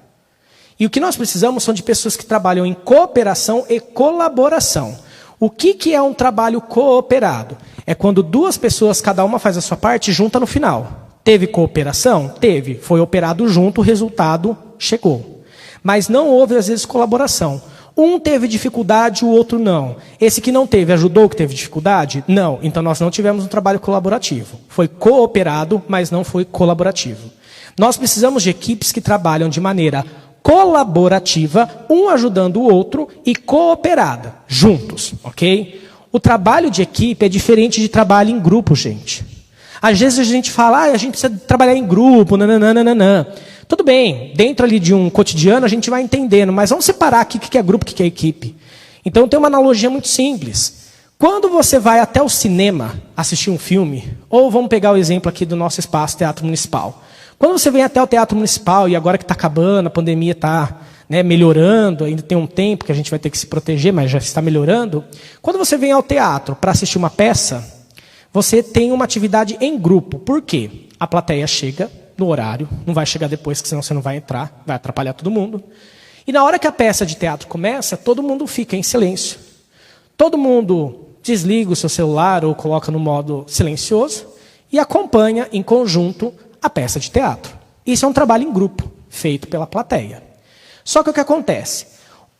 E o que nós precisamos são de pessoas que trabalham em cooperação e colaboração. O que é um trabalho cooperado? É quando duas pessoas, cada uma faz a sua parte, junta no final. Teve cooperação? Teve. Foi operado junto, o resultado chegou. Mas não houve, às vezes, colaboração. Um teve dificuldade, o outro não. Esse que não teve, ajudou o que teve dificuldade? Não. Então, nós não tivemos um trabalho colaborativo. Foi cooperado, mas não foi colaborativo. Nós precisamos de equipes que trabalham de maneira colaborativa, um ajudando o outro e cooperada, juntos, ok? O trabalho de equipe é diferente de trabalho em grupo, gente. Às vezes a gente fala, a gente precisa trabalhar em grupo, nananana. Tudo bem, dentro ali de um cotidiano a gente vai entendendo, mas vamos separar aqui o que é grupo e o que é equipe. Então tem uma analogia muito simples. Quando você vai até o cinema assistir um filme, ou vamos pegar o exemplo aqui do nosso espaço, Teatro Municipal. Quando você vem até o Teatro Municipal, e agora que está acabando, a pandemia está melhorando, ainda tem um tempo que a gente vai ter que se proteger, mas já está melhorando. Quando você vem ao teatro para assistir uma peça, você tem uma atividade em grupo. Por quê? A plateia chega no horário, não vai chegar depois, porque senão você não vai entrar, vai atrapalhar todo mundo. E na hora que a peça de teatro começa, todo mundo fica em silêncio. Todo mundo desliga o seu celular ou coloca no modo silencioso e acompanha em conjunto a peça de teatro. Isso é um trabalho em grupo, feito pela plateia. Só que o que acontece?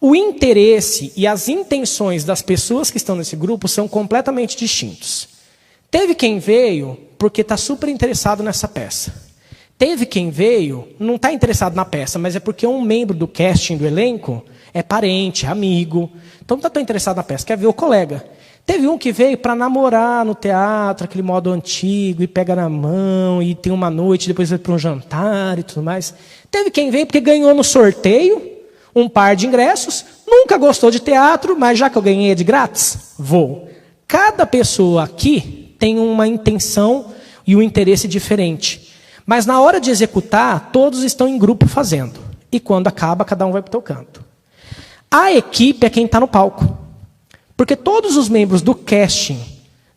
O interesse e as intenções das pessoas que estão nesse grupo são completamente distintos. Teve quem veio porque está super interessado nessa peça. Teve quem veio, não está interessado na peça, mas é porque um membro do casting, do elenco, é parente, é amigo. Então não está tão interessado na peça, quer ver o colega. Teve um que veio para namorar no teatro, aquele modo antigo, e pega na mão, e tem uma noite, depois vai para um jantar e tudo mais. Teve quem veio porque ganhou no sorteio um par de ingressos, nunca gostou de teatro, mas já que eu ganhei de grátis, vou. Cada pessoa aqui tem uma intenção e um interesse diferente. Mas na hora de executar, todos estão em grupo fazendo. E quando acaba, cada um vai para o seu canto. A equipe é quem está no palco. Porque todos os membros do casting,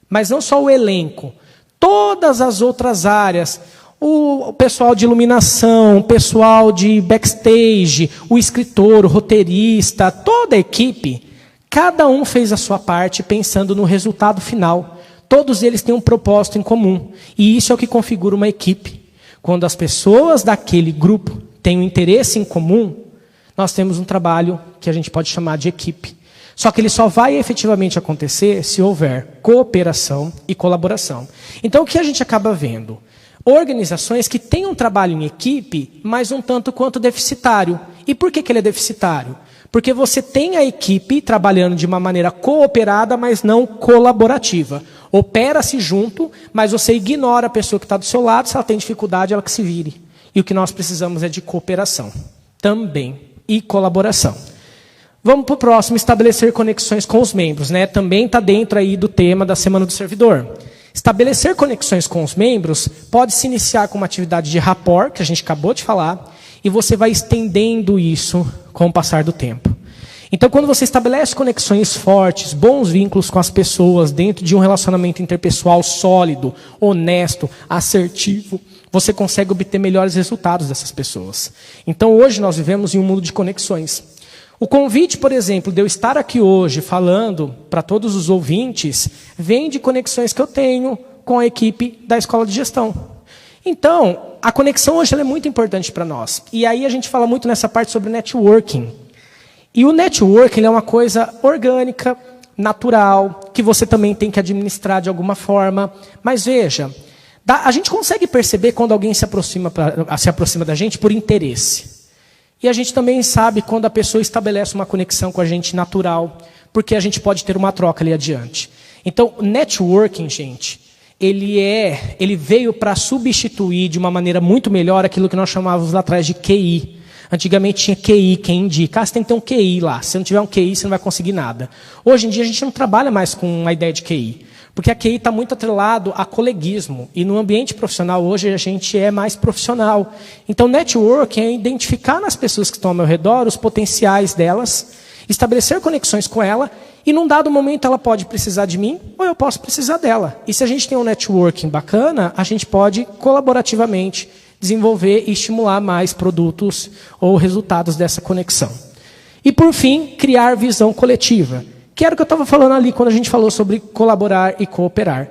mas não só o elenco, todas as outras áreas, O pessoal de iluminação, o pessoal de backstage, o escritor, o roteirista, toda a equipe, cada um fez a sua parte pensando no resultado final. Todos eles têm um propósito em comum. E isso é o que configura uma equipe. Quando as pessoas daquele grupo têm um interesse em comum, nós temos um trabalho que a gente pode chamar de equipe. Só que ele só vai efetivamente acontecer se houver cooperação e colaboração. Então, o que a gente acaba vendo? Organizações que têm um trabalho em equipe, mas um tanto quanto deficitário. E por que ele é deficitário? Porque você tem a equipe trabalhando de uma maneira cooperada, mas não colaborativa. Opera-se junto, mas você ignora a pessoa que está do seu lado, se ela tem dificuldade, ela que se vire. E o que nós precisamos é de cooperação também, e colaboração. Vamos para o próximo, estabelecer conexões com os membros, né? Também está dentro aí do tema da Semana do Servidor. Estabelecer conexões com os membros pode se iniciar com uma atividade de rapport, que a gente acabou de falar, e você vai estendendo isso com o passar do tempo. Então, quando você estabelece conexões fortes, bons vínculos com as pessoas, dentro de um relacionamento interpessoal sólido, honesto, assertivo, você consegue obter melhores resultados dessas pessoas. Então, hoje nós vivemos em um mundo de conexões. O convite, por exemplo, de eu estar aqui hoje falando para todos os ouvintes, vem de conexões que eu tenho com a equipe da Escola de Gestão. Então, a conexão hoje ela é muito importante para nós. E aí a gente fala muito nessa parte sobre networking. E o networking ele é uma coisa orgânica, natural, que você também tem que administrar de alguma forma. Mas veja, a gente consegue perceber quando alguém se aproxima da gente por interesse. E a gente também sabe quando a pessoa estabelece uma conexão com a gente natural, porque a gente pode ter uma troca ali adiante. Então, o networking, gente, ele veio para substituir de uma maneira muito melhor aquilo que nós chamávamos lá atrás de QI. Antigamente tinha QI, quem indica. Você tem que ter um QI lá. Se não tiver um QI, você não vai conseguir nada. Hoje em dia, a gente não trabalha mais com a ideia de QI. Porque a QI está muito atrelado a coleguismo. E no ambiente profissional, hoje, a gente é mais profissional. Então, networking é identificar nas pessoas que estão ao meu redor os potenciais delas, estabelecer conexões com ela, e num dado momento ela pode precisar de mim, ou eu posso precisar dela. E se a gente tem um networking bacana, a gente pode, colaborativamente, desenvolver e estimular mais produtos ou resultados dessa conexão. E, por fim, criar visão coletiva. Que era o que eu estava falando ali quando a gente falou sobre colaborar e cooperar.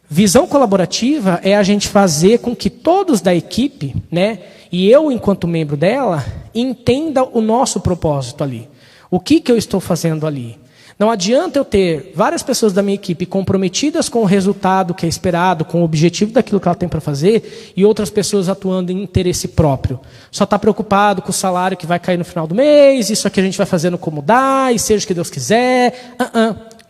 Visão colaborativa é a gente fazer com que todos da equipe, né, e eu, enquanto membro dela, entenda o nosso propósito ali. O que eu estou fazendo ali? Não adianta eu ter várias pessoas da minha equipe comprometidas com o resultado que é esperado, com o objetivo daquilo que ela tem para fazer, e outras pessoas atuando em interesse próprio. Só está preocupado com o salário que vai cair no final do mês, isso aqui a gente vai fazendo como dá, e seja o que Deus quiser.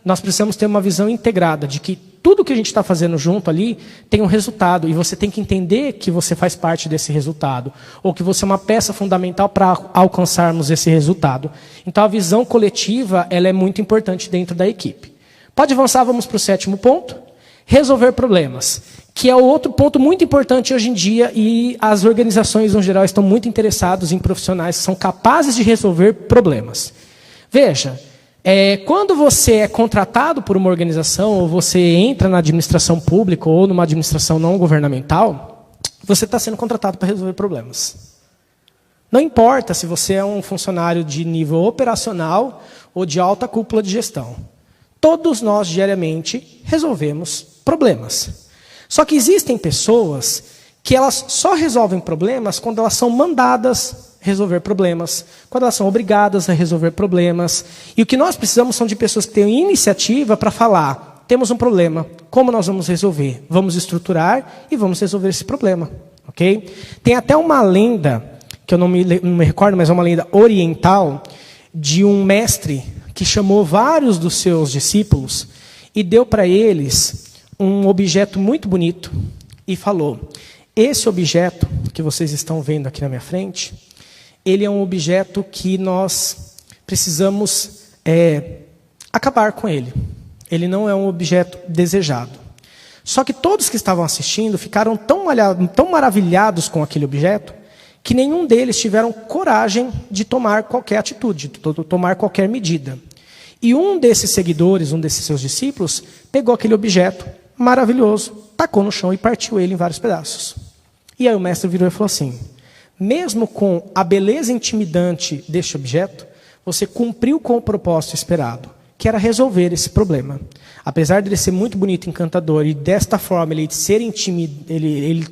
Nós precisamos ter uma visão integrada de que tudo que a gente está fazendo junto ali tem um resultado, e você tem que entender que você faz parte desse resultado, ou que você é uma peça fundamental para alcançarmos esse resultado. Então, a visão coletiva ela é muito importante dentro da equipe. Pode avançar, vamos para o 7º ponto. Resolver problemas, que é outro ponto muito importante hoje em dia, e as organizações, no geral, estão muito interessadas em profissionais que são capazes de resolver problemas. Veja, quando você é contratado por uma organização, ou você entra na administração pública ou numa administração não governamental, você está sendo contratado para resolver problemas. Não importa se você é um funcionário de nível operacional ou de alta cúpula de gestão. Todos nós, diariamente, resolvemos problemas. Só que existem pessoas que elas só resolvem problemas quando elas são mandadas resolver problemas, quando elas são obrigadas a resolver problemas. E o que nós precisamos são de pessoas que tenham iniciativa para falar, temos um problema, como nós vamos resolver? Vamos estruturar e vamos resolver esse problema. Okay? Tem até uma lenda, que eu não me recordo, mas é uma lenda oriental, de um mestre que chamou vários dos seus discípulos e deu para eles um objeto muito bonito e falou, esse objeto que vocês estão vendo aqui na minha frente, ele é um objeto que nós precisamos acabar com ele. Ele não é um objeto desejado. Só que todos que estavam assistindo ficaram tão maravilhados com aquele objeto, que nenhum deles tiveram coragem de tomar qualquer atitude, de tomar qualquer medida. E um desses seguidores, um desses seus discípulos, pegou aquele objeto maravilhoso, tacou no chão e partiu ele em vários pedaços. E aí o mestre virou e falou assim, mesmo com a beleza intimidante deste objeto, você cumpriu com o propósito esperado, que era resolver esse problema. Apesar de ele ser muito bonito, encantador, e desta forma ele ser ele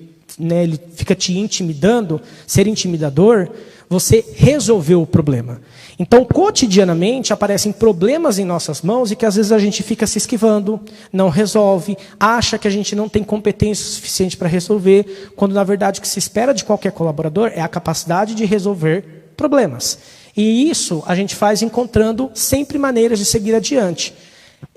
fica te intimidando, ser intimidador, você resolveu o problema. Então, cotidianamente, aparecem problemas em nossas mãos e que às vezes a gente fica se esquivando, não resolve, acha que a gente não tem competência suficiente para resolver, quando na verdade o que se espera de qualquer colaborador é a capacidade de resolver problemas. E isso a gente faz encontrando sempre maneiras de seguir adiante.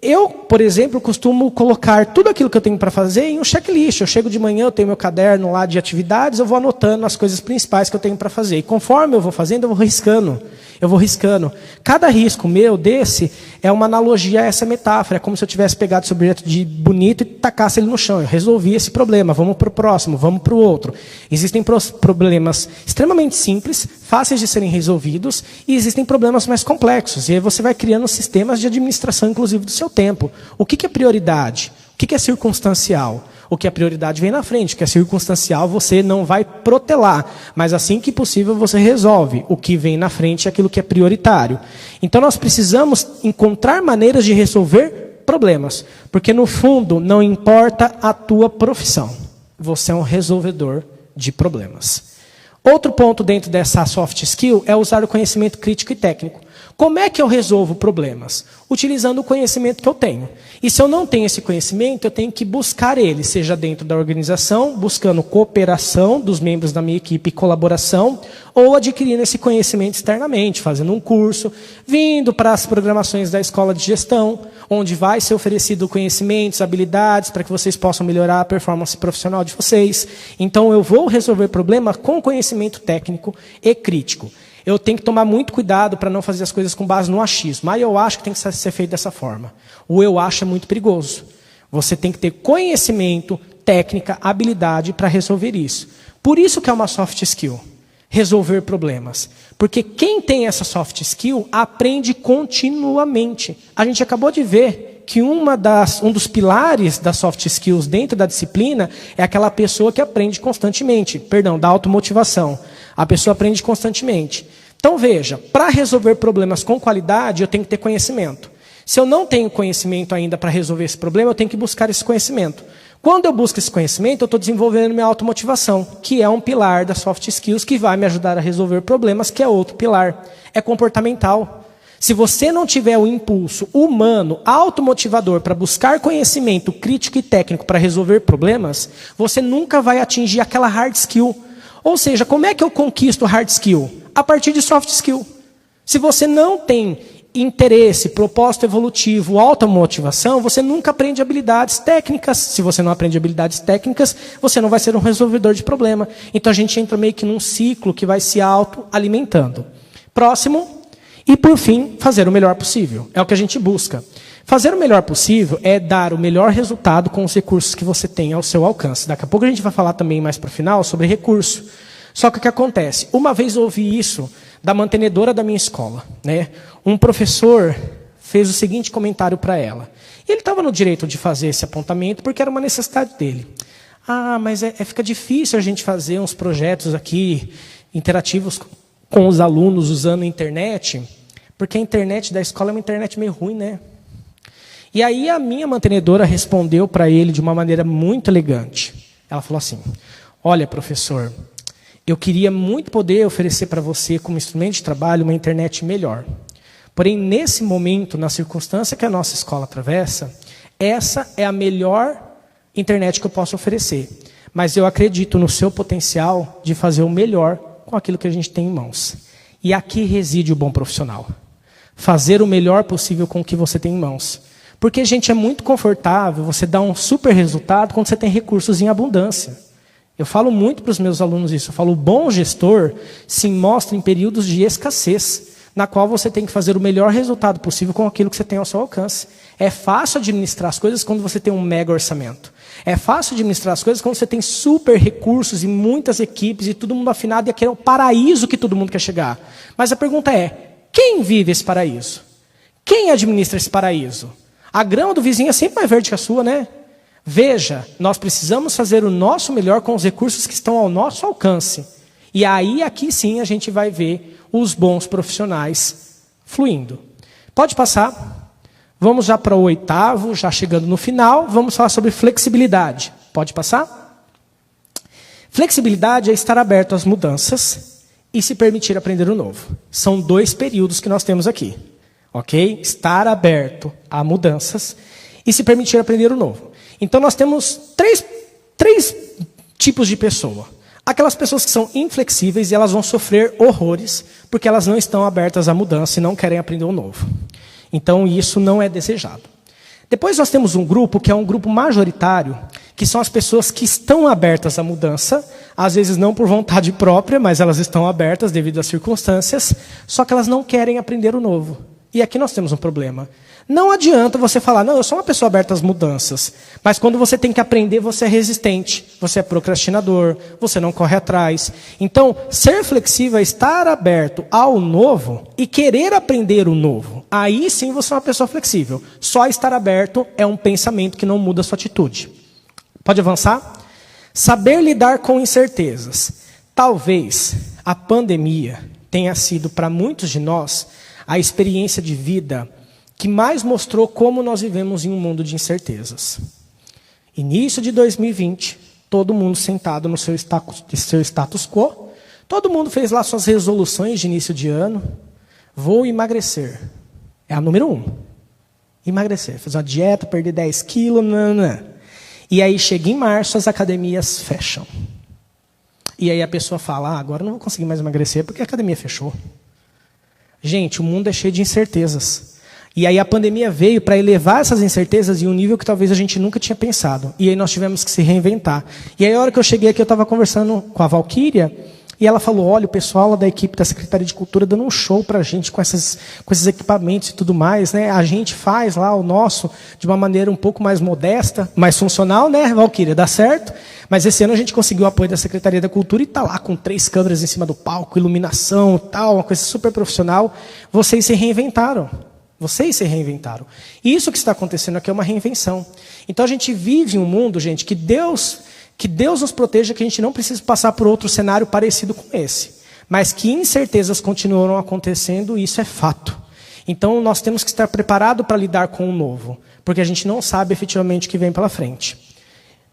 Eu, por exemplo, costumo colocar tudo aquilo que eu tenho para fazer em um checklist. Eu chego de manhã, eu tenho meu caderno lá de atividades, eu vou anotando as coisas principais que eu tenho para fazer. E conforme eu vou fazendo, eu vou riscando. Cada risco meu desse é uma analogia a essa metáfora. É como se eu tivesse pegado esse objeto de bonito e tacasse ele no chão. Eu resolvi esse problema, vamos para o próximo, vamos para o outro. Existem problemas extremamente simples, fáceis de serem resolvidos, e existem problemas mais complexos. E aí você vai criando sistemas de administração, inclusive, do seu tempo. O que é prioridade? O que é circunstancial? O que é prioridade vem na frente, o que é circunstancial você não vai protelar, mas assim que possível você resolve. O que vem na frente é aquilo que é prioritário. Então nós precisamos encontrar maneiras de resolver problemas, porque no fundo não importa a tua profissão, você é um resolvedor de problemas. Outro ponto dentro dessa soft skill é usar o conhecimento crítico e técnico. Como é que eu resolvo problemas? Utilizando o conhecimento que eu tenho. E se eu não tenho esse conhecimento, eu tenho que buscar ele, seja dentro da organização, buscando cooperação dos membros da minha equipe e colaboração, ou adquirindo esse conhecimento externamente, fazendo um curso, vindo para as programações da escola de gestão, onde vai ser oferecido conhecimentos, habilidades, para que vocês possam melhorar a performance profissional de vocês. Então, eu vou resolver problema com conhecimento técnico e crítico. Eu tenho que tomar muito cuidado para não fazer as coisas com base no achismo. Mas eu acho que tem que ser feito dessa forma. O eu acho é muito perigoso. Você tem que ter conhecimento, técnica, habilidade para resolver isso. Por isso que é uma soft skill. Resolver problemas. Porque quem tem essa soft skill aprende continuamente. A gente acabou de ver que um dos pilares das soft skills dentro da disciplina é aquela pessoa que aprende constantemente. Da automotivação. A pessoa aprende constantemente. Então veja, para resolver problemas com qualidade, eu tenho que ter conhecimento. Se eu não tenho conhecimento ainda para resolver esse problema, eu tenho que buscar esse conhecimento. Quando eu busco esse conhecimento, eu estou desenvolvendo minha automotivação, que é um pilar das soft skills que vai me ajudar a resolver problemas, que é outro pilar. É comportamental. Se você não tiver o impulso humano, automotivador, para buscar conhecimento crítico e técnico para resolver problemas, você nunca vai atingir aquela hard skill. Ou seja, como é que eu conquisto hard skill? A partir de soft skill. Se você não tem interesse, propósito evolutivo, automotivação, você nunca aprende habilidades técnicas. Se você não aprende habilidades técnicas, você não vai ser um resolvedor de problema. Então a gente entra meio que num ciclo que vai se autoalimentando. Próximo. E por fim, fazer o melhor possível. É o que a gente busca. Fazer o melhor possível é dar o melhor resultado com os recursos que você tem ao seu alcance. Daqui a pouco a gente vai falar também mais para o final sobre recurso. Só que o que acontece? Uma vez eu ouvi isso da mantenedora da minha escola. Um professor fez o seguinte comentário para ela. E ele estava no direito de fazer esse apontamento porque era uma necessidade dele. Mas fica difícil a gente fazer uns projetos aqui interativos com os alunos usando a internet, porque a internet da escola é uma internet meio ruim, né? E aí a minha mantenedora respondeu para ele de uma maneira muito elegante. Ela falou assim, olha, professor, eu queria muito poder oferecer para você, como instrumento de trabalho, uma internet melhor. Porém, nesse momento, na circunstância que a nossa escola atravessa, essa é a melhor internet que eu posso oferecer. Mas eu acredito no seu potencial de fazer o melhor com aquilo que a gente tem em mãos. E aqui reside o bom profissional. Fazer o melhor possível com o que você tem em mãos. Porque, gente, é muito confortável você dar um super resultado quando você tem recursos em abundância. Eu falo muito para os meus alunos isso. Eu falo, o bom gestor se mostra em períodos de escassez, na qual você tem que fazer o melhor resultado possível com aquilo que você tem ao seu alcance. É fácil administrar as coisas quando você tem um mega orçamento. É fácil administrar as coisas quando você tem super recursos e muitas equipes e todo mundo afinado e aquele é o paraíso que todo mundo quer chegar. Mas a pergunta é, quem vive esse paraíso? Quem administra esse paraíso? A grama do vizinho é sempre mais verde que a sua, né? Veja, nós precisamos fazer o nosso melhor com os recursos que estão ao nosso alcance. E aí, aqui sim, a gente vai ver os bons profissionais fluindo. Pode passar. Vamos já para o 8º, já chegando no final, vamos falar sobre flexibilidade. Pode passar? Flexibilidade é estar aberto às mudanças e se permitir aprender o novo. São 2 períodos que nós temos aqui. Ok? Estar aberto a mudanças e se permitir aprender o novo. Então, nós temos três tipos de pessoa. Aquelas pessoas que são inflexíveis e elas vão sofrer horrores porque elas não estão abertas à mudança e não querem aprender o novo. Então, isso não é desejado. Depois, nós temos um grupo que é um grupo majoritário, que são as pessoas que estão abertas à mudança, às vezes não por vontade própria, mas elas estão abertas devido às circunstâncias, só que elas não querem aprender o novo. E aqui nós temos um problema. Não adianta você falar, não, eu sou uma pessoa aberta às mudanças, mas quando você tem que aprender, você é resistente, você é procrastinador, você não corre atrás. Então, ser flexível é estar aberto ao novo e querer aprender o novo. Aí sim você é uma pessoa flexível. Só estar aberto é um pensamento que não muda a sua atitude. Pode avançar? Saber lidar com incertezas. Talvez a pandemia tenha sido, para muitos de nós, a experiência de vida que mais mostrou como nós vivemos em um mundo de incertezas. Início de 2020, todo mundo sentado no seu status quo, todo mundo fez lá suas resoluções de início de ano. Vou emagrecer. É a número 1. Emagrecer. Fazer uma dieta, perder 10 quilos. E aí chega em março, as academias fecham. E aí a pessoa fala, agora não vou conseguir mais emagrecer porque a academia fechou. Gente, o mundo é cheio de incertezas. E aí a pandemia veio para elevar essas incertezas em um nível que talvez a gente nunca tinha pensado. E aí nós tivemos que se reinventar. E aí a hora que eu cheguei aqui, eu estava conversando com a Valquíria, e ela falou, olha, o pessoal lá da equipe da Secretaria de Cultura dando um show para a gente com esses equipamentos e tudo mais, né? A gente faz lá o nosso de uma maneira um pouco mais modesta, mais funcional, né, Valquíria? Dá certo? Mas esse ano a gente conseguiu o apoio da Secretaria da Cultura e está lá com 3 câmeras em cima do palco, iluminação e tal, uma coisa super profissional. Vocês se reinventaram. Vocês se reinventaram. E isso que está acontecendo aqui é uma reinvenção. Então a gente vive um mundo, gente, que Deus nos proteja, que a gente não precise passar por outro cenário parecido com esse. Mas que incertezas continuam acontecendo, isso é fato. Então nós temos que estar preparados para lidar com o novo, porque a gente não sabe efetivamente o que vem pela frente.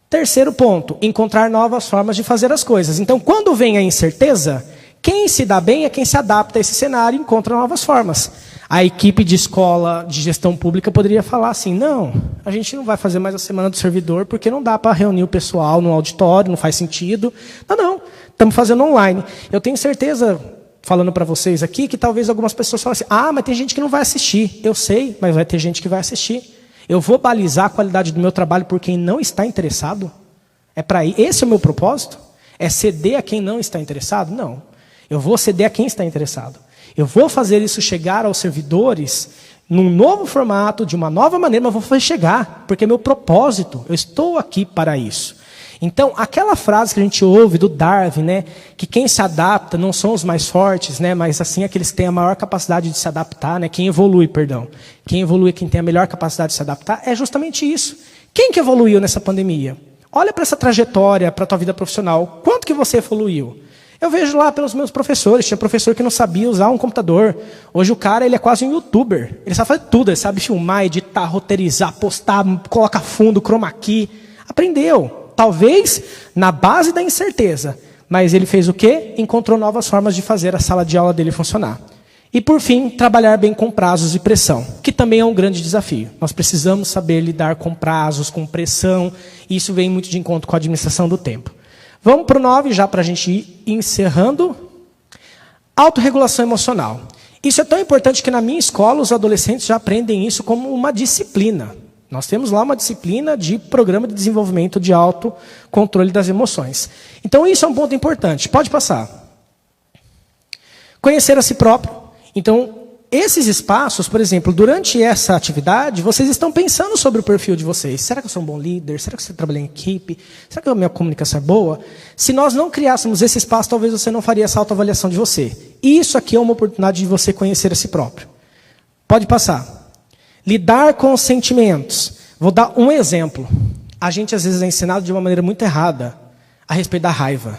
Terceiro ponto, encontrar novas formas de fazer as coisas. Então quando vem a incerteza, quem se dá bem é quem se adapta a esse cenário e encontra novas formas. A equipe de escola de gestão pública poderia falar assim, não, a gente não vai fazer mais a semana do servidor porque não dá para reunir o pessoal no auditório, não faz sentido. Não, estamos fazendo online. Eu tenho certeza, falando para vocês aqui, que talvez algumas pessoas falem assim, mas tem gente que não vai assistir. Eu sei, mas vai ter gente que vai assistir. Eu vou balizar a qualidade do meu trabalho por quem não está interessado? É para ir. Esse é o meu propósito? É ceder a quem não está interessado? Não. Eu vou ceder a quem está interessado. Eu vou fazer isso chegar aos servidores num novo formato, de uma nova maneira, mas vou fazer chegar, porque é meu propósito, eu estou aqui para isso. Então, aquela frase que a gente ouve do Darwin, né, que quem se adapta não são os mais fortes, né, mas assim aqueles que têm a maior capacidade de se adaptar, né, quem evolui é quem tem a melhor capacidade de se adaptar, é justamente isso. Quem que evoluiu nessa pandemia? Olha para essa trajetória, para a tua vida profissional, quanto que você evoluiu? Eu vejo lá pelos meus professores, tinha professor que não sabia usar um computador. Hoje o cara ele é quase um youtuber. Ele sabe fazer tudo, ele sabe filmar, editar, roteirizar, postar, coloca fundo, chroma key. Aprendeu. Talvez na base da incerteza. Mas ele fez o quê? Encontrou novas formas de fazer a sala de aula dele funcionar. E por fim, trabalhar bem com prazos e pressão, que também é um grande desafio. Nós precisamos saber lidar com prazos, com pressão, e isso vem muito de encontro com a administração do tempo. Vamos para o 9, já para a gente ir encerrando. Autorregulação emocional. Isso é tão importante que na minha escola os adolescentes já aprendem isso como uma disciplina. Nós temos lá uma disciplina de programa de desenvolvimento de autocontrole das emoções. Então isso é um ponto importante. Pode passar. Conhecer a si próprio. Então, esses espaços, por exemplo, durante essa atividade, vocês estão pensando sobre o perfil de vocês. Será que eu sou um bom líder? Será que você trabalha em equipe? Será que a minha comunicação é boa? Se nós não criássemos esse espaço, talvez você não faria essa autoavaliação de você. E isso aqui é uma oportunidade de você conhecer a si próprio. Pode passar. Lidar com os sentimentos. Vou dar um exemplo. a gente às vezes é ensinado de uma maneira muito errada a respeito da raiva.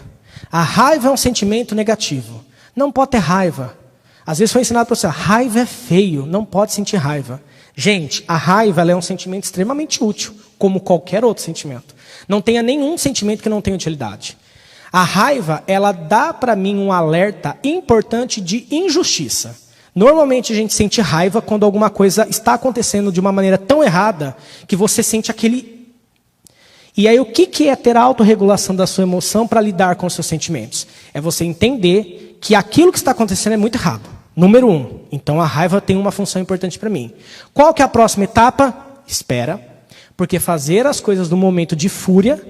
A raiva é um sentimento negativo. Não pode ter raiva. Às vezes foi ensinado para você, raiva é feio, não pode sentir raiva. Gente, a raiva ela é um sentimento extremamente útil, como qualquer outro sentimento. Não tenha nenhum sentimento que não tenha utilidade. A raiva, ela dá para mim um alerta importante de injustiça. Normalmente a gente sente raiva quando alguma coisa está acontecendo de uma maneira tão errada que você sente aquele... E aí o que é ter a autorregulação da sua emoção para lidar com os seus sentimentos? É você entender que aquilo que está acontecendo é muito errado. Número 1. Então a raiva tem uma função importante para mim. Qual que é a próxima etapa? Espera. Porque fazer as coisas no momento de fúria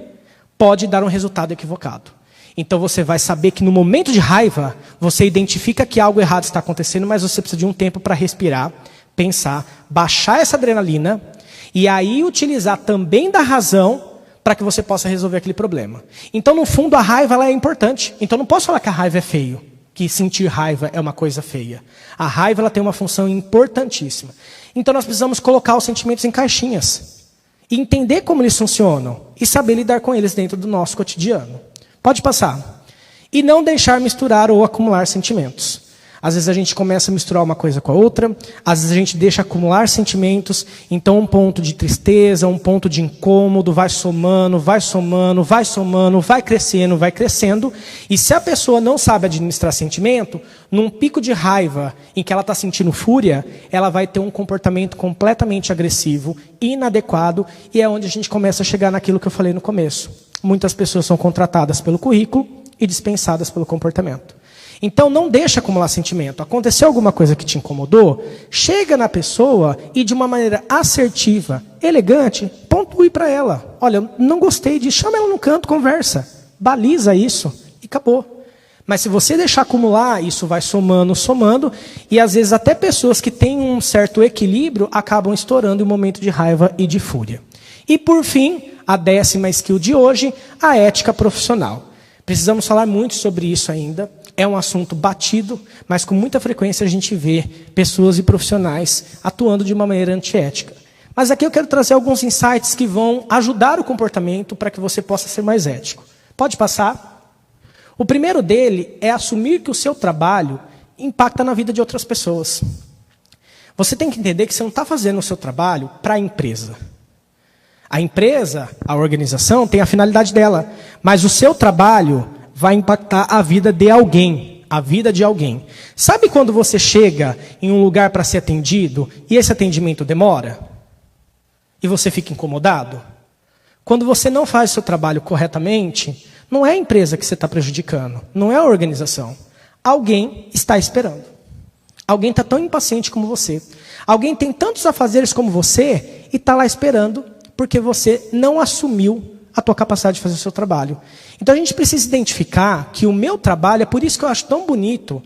pode dar um resultado equivocado. Então você vai saber que no momento de raiva, você identifica que algo errado está acontecendo, mas você precisa de um tempo para respirar, pensar, baixar essa adrenalina e aí utilizar também da razão para que você possa resolver aquele problema. Então, no fundo, a raiva ela é importante. Então, não posso falar que a raiva é feio, que sentir raiva é uma coisa feia. A raiva ela tem uma função importantíssima. Então, nós precisamos colocar os sentimentos em caixinhas e entender como eles funcionam e saber lidar com eles dentro do nosso cotidiano. Pode passar. E não deixar misturar ou acumular sentimentos. Às vezes a gente começa a misturar uma coisa com a outra, às vezes a gente deixa acumular sentimentos, então um ponto de tristeza, um ponto de incômodo, vai somando, vai somando, vai somando, vai crescendo, e se a pessoa não sabe administrar sentimento, num pico de raiva em que ela está sentindo fúria, ela vai ter um comportamento completamente agressivo, inadequado, e é onde a gente começa a chegar naquilo que eu falei no começo. Muitas pessoas são contratadas pelo currículo e dispensadas pelo comportamento. Então, não deixa acumular sentimento. Aconteceu alguma coisa que te incomodou, chega na pessoa e, de uma maneira assertiva, elegante, pontue para ela. Olha, não gostei disso, chama ela no canto, conversa. Baliza isso e acabou. Mas se você deixar acumular, isso vai somando, somando, e às vezes até pessoas que têm um certo equilíbrio acabam estourando em um momento de raiva e de fúria. E, por fim, a 10ª skill de hoje, a ética profissional. Precisamos falar muito sobre isso ainda. É um assunto batido, mas com muita frequência a gente vê pessoas e profissionais atuando de uma maneira antiética. Mas aqui eu quero trazer alguns insights que vão ajudar o comportamento para que você possa ser mais ético. Pode passar? O primeiro dele é assumir que o seu trabalho impacta na vida de outras pessoas. Você tem que entender que você não está fazendo o seu trabalho para a empresa. A empresa, a organização, tem a finalidade dela, mas o seu trabalho vai impactar a vida de alguém, a vida de alguém. Sabe quando você chega em um lugar para ser atendido e esse atendimento demora? E você fica incomodado? Quando você não faz o seu trabalho corretamente, não é a empresa que você está prejudicando, não é a organização. Alguém está esperando. Alguém está tão impaciente como você. Alguém tem tantos afazeres como você e está lá esperando porque você não assumiu a tua capacidade de fazer o seu trabalho. Então a gente precisa identificar que o meu trabalho, é por isso que eu acho tão bonito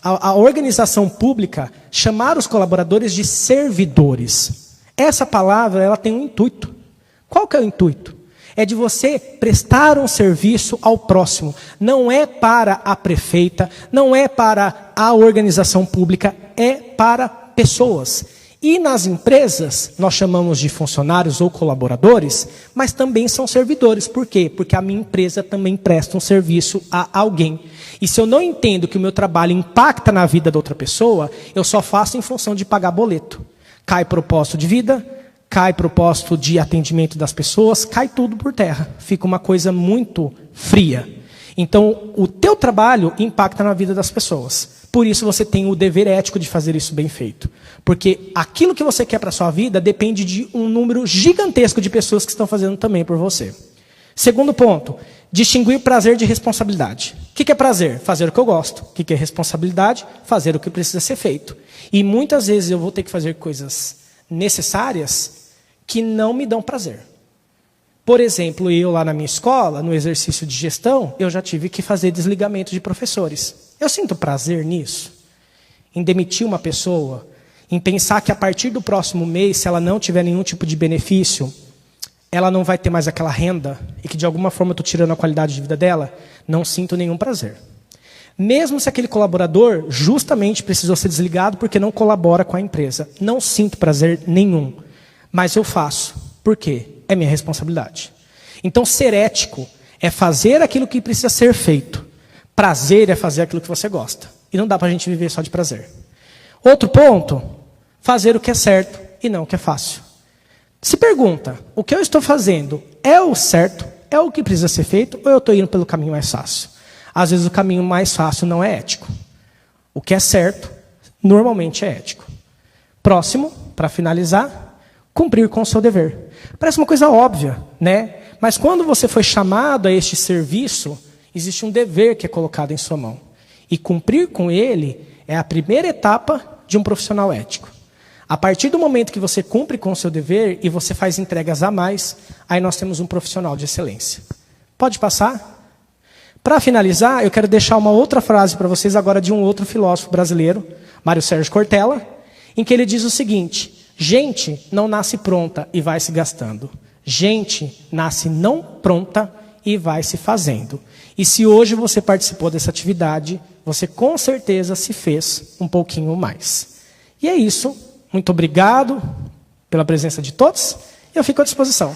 a organização pública chamar os colaboradores de servidores. Essa palavra ela tem um intuito. Qual que é o intuito? É de você prestar um serviço ao próximo. Não é para a prefeita, não é para a organização pública, é para pessoas. E nas empresas, nós chamamos de funcionários ou colaboradores, mas também são servidores. Por quê? Porque a minha empresa também presta um serviço a alguém. E se eu não entendo que o meu trabalho impacta na vida da outra pessoa, eu só faço em função de pagar boleto. Cai propósito de vida, cai propósito de atendimento das pessoas, cai tudo por terra. Fica uma coisa muito fria. Então, o teu trabalho impacta na vida das pessoas. Por isso você tem o dever ético de fazer isso bem feito. Porque aquilo que você quer para a sua vida depende de um número gigantesco de pessoas que estão fazendo também por você. Segundo ponto, distinguir prazer de responsabilidade. O que é prazer? Fazer o que eu gosto. O que é responsabilidade? Fazer o que precisa ser feito. E muitas vezes eu vou ter que fazer coisas necessárias que não me dão prazer. Por exemplo, eu lá na minha escola, no exercício de gestão, eu já tive que fazer desligamento de professores. Eu sinto prazer nisso, em demitir uma pessoa, em pensar que a partir do próximo mês, se ela não tiver nenhum tipo de benefício, ela não vai ter mais aquela renda e que de alguma forma eu estou tirando a qualidade de vida dela. Não sinto nenhum prazer. Mesmo se aquele colaborador justamente precisou ser desligado porque não colabora com a empresa. Não sinto prazer nenhum, mas eu faço. Por quê? É minha responsabilidade. Então, ser ético é fazer aquilo que precisa ser feito. Prazer é fazer aquilo que você gosta. E não dá para a gente viver só de prazer. Outro ponto, fazer o que é certo e não o que é fácil. Se pergunta, o que eu estou fazendo é o certo, é o que precisa ser feito, ou eu estou indo pelo caminho mais fácil? Às vezes o caminho mais fácil não é ético. O que é certo, normalmente é ético. Próximo, para finalizar, cumprir com o seu dever. Parece uma coisa óbvia, né? Mas quando você foi chamado a este serviço, existe um dever que é colocado em sua mão. E cumprir com ele é a primeira etapa de um profissional ético. A partir do momento que você cumpre com o seu dever e você faz entregas a mais, aí nós temos um profissional de excelência. Pode passar? Para finalizar, eu quero deixar uma outra frase para vocês agora de um outro filósofo brasileiro, Mário Sérgio Cortella, em que ele diz o seguinte: gente não nasce pronta e vai se gastando. Gente nasce não pronta e vai se fazendo. E se hoje você participou dessa atividade, você com certeza se fez um pouquinho mais. E é isso. Muito obrigado pela presença de todos. E eu fico à disposição.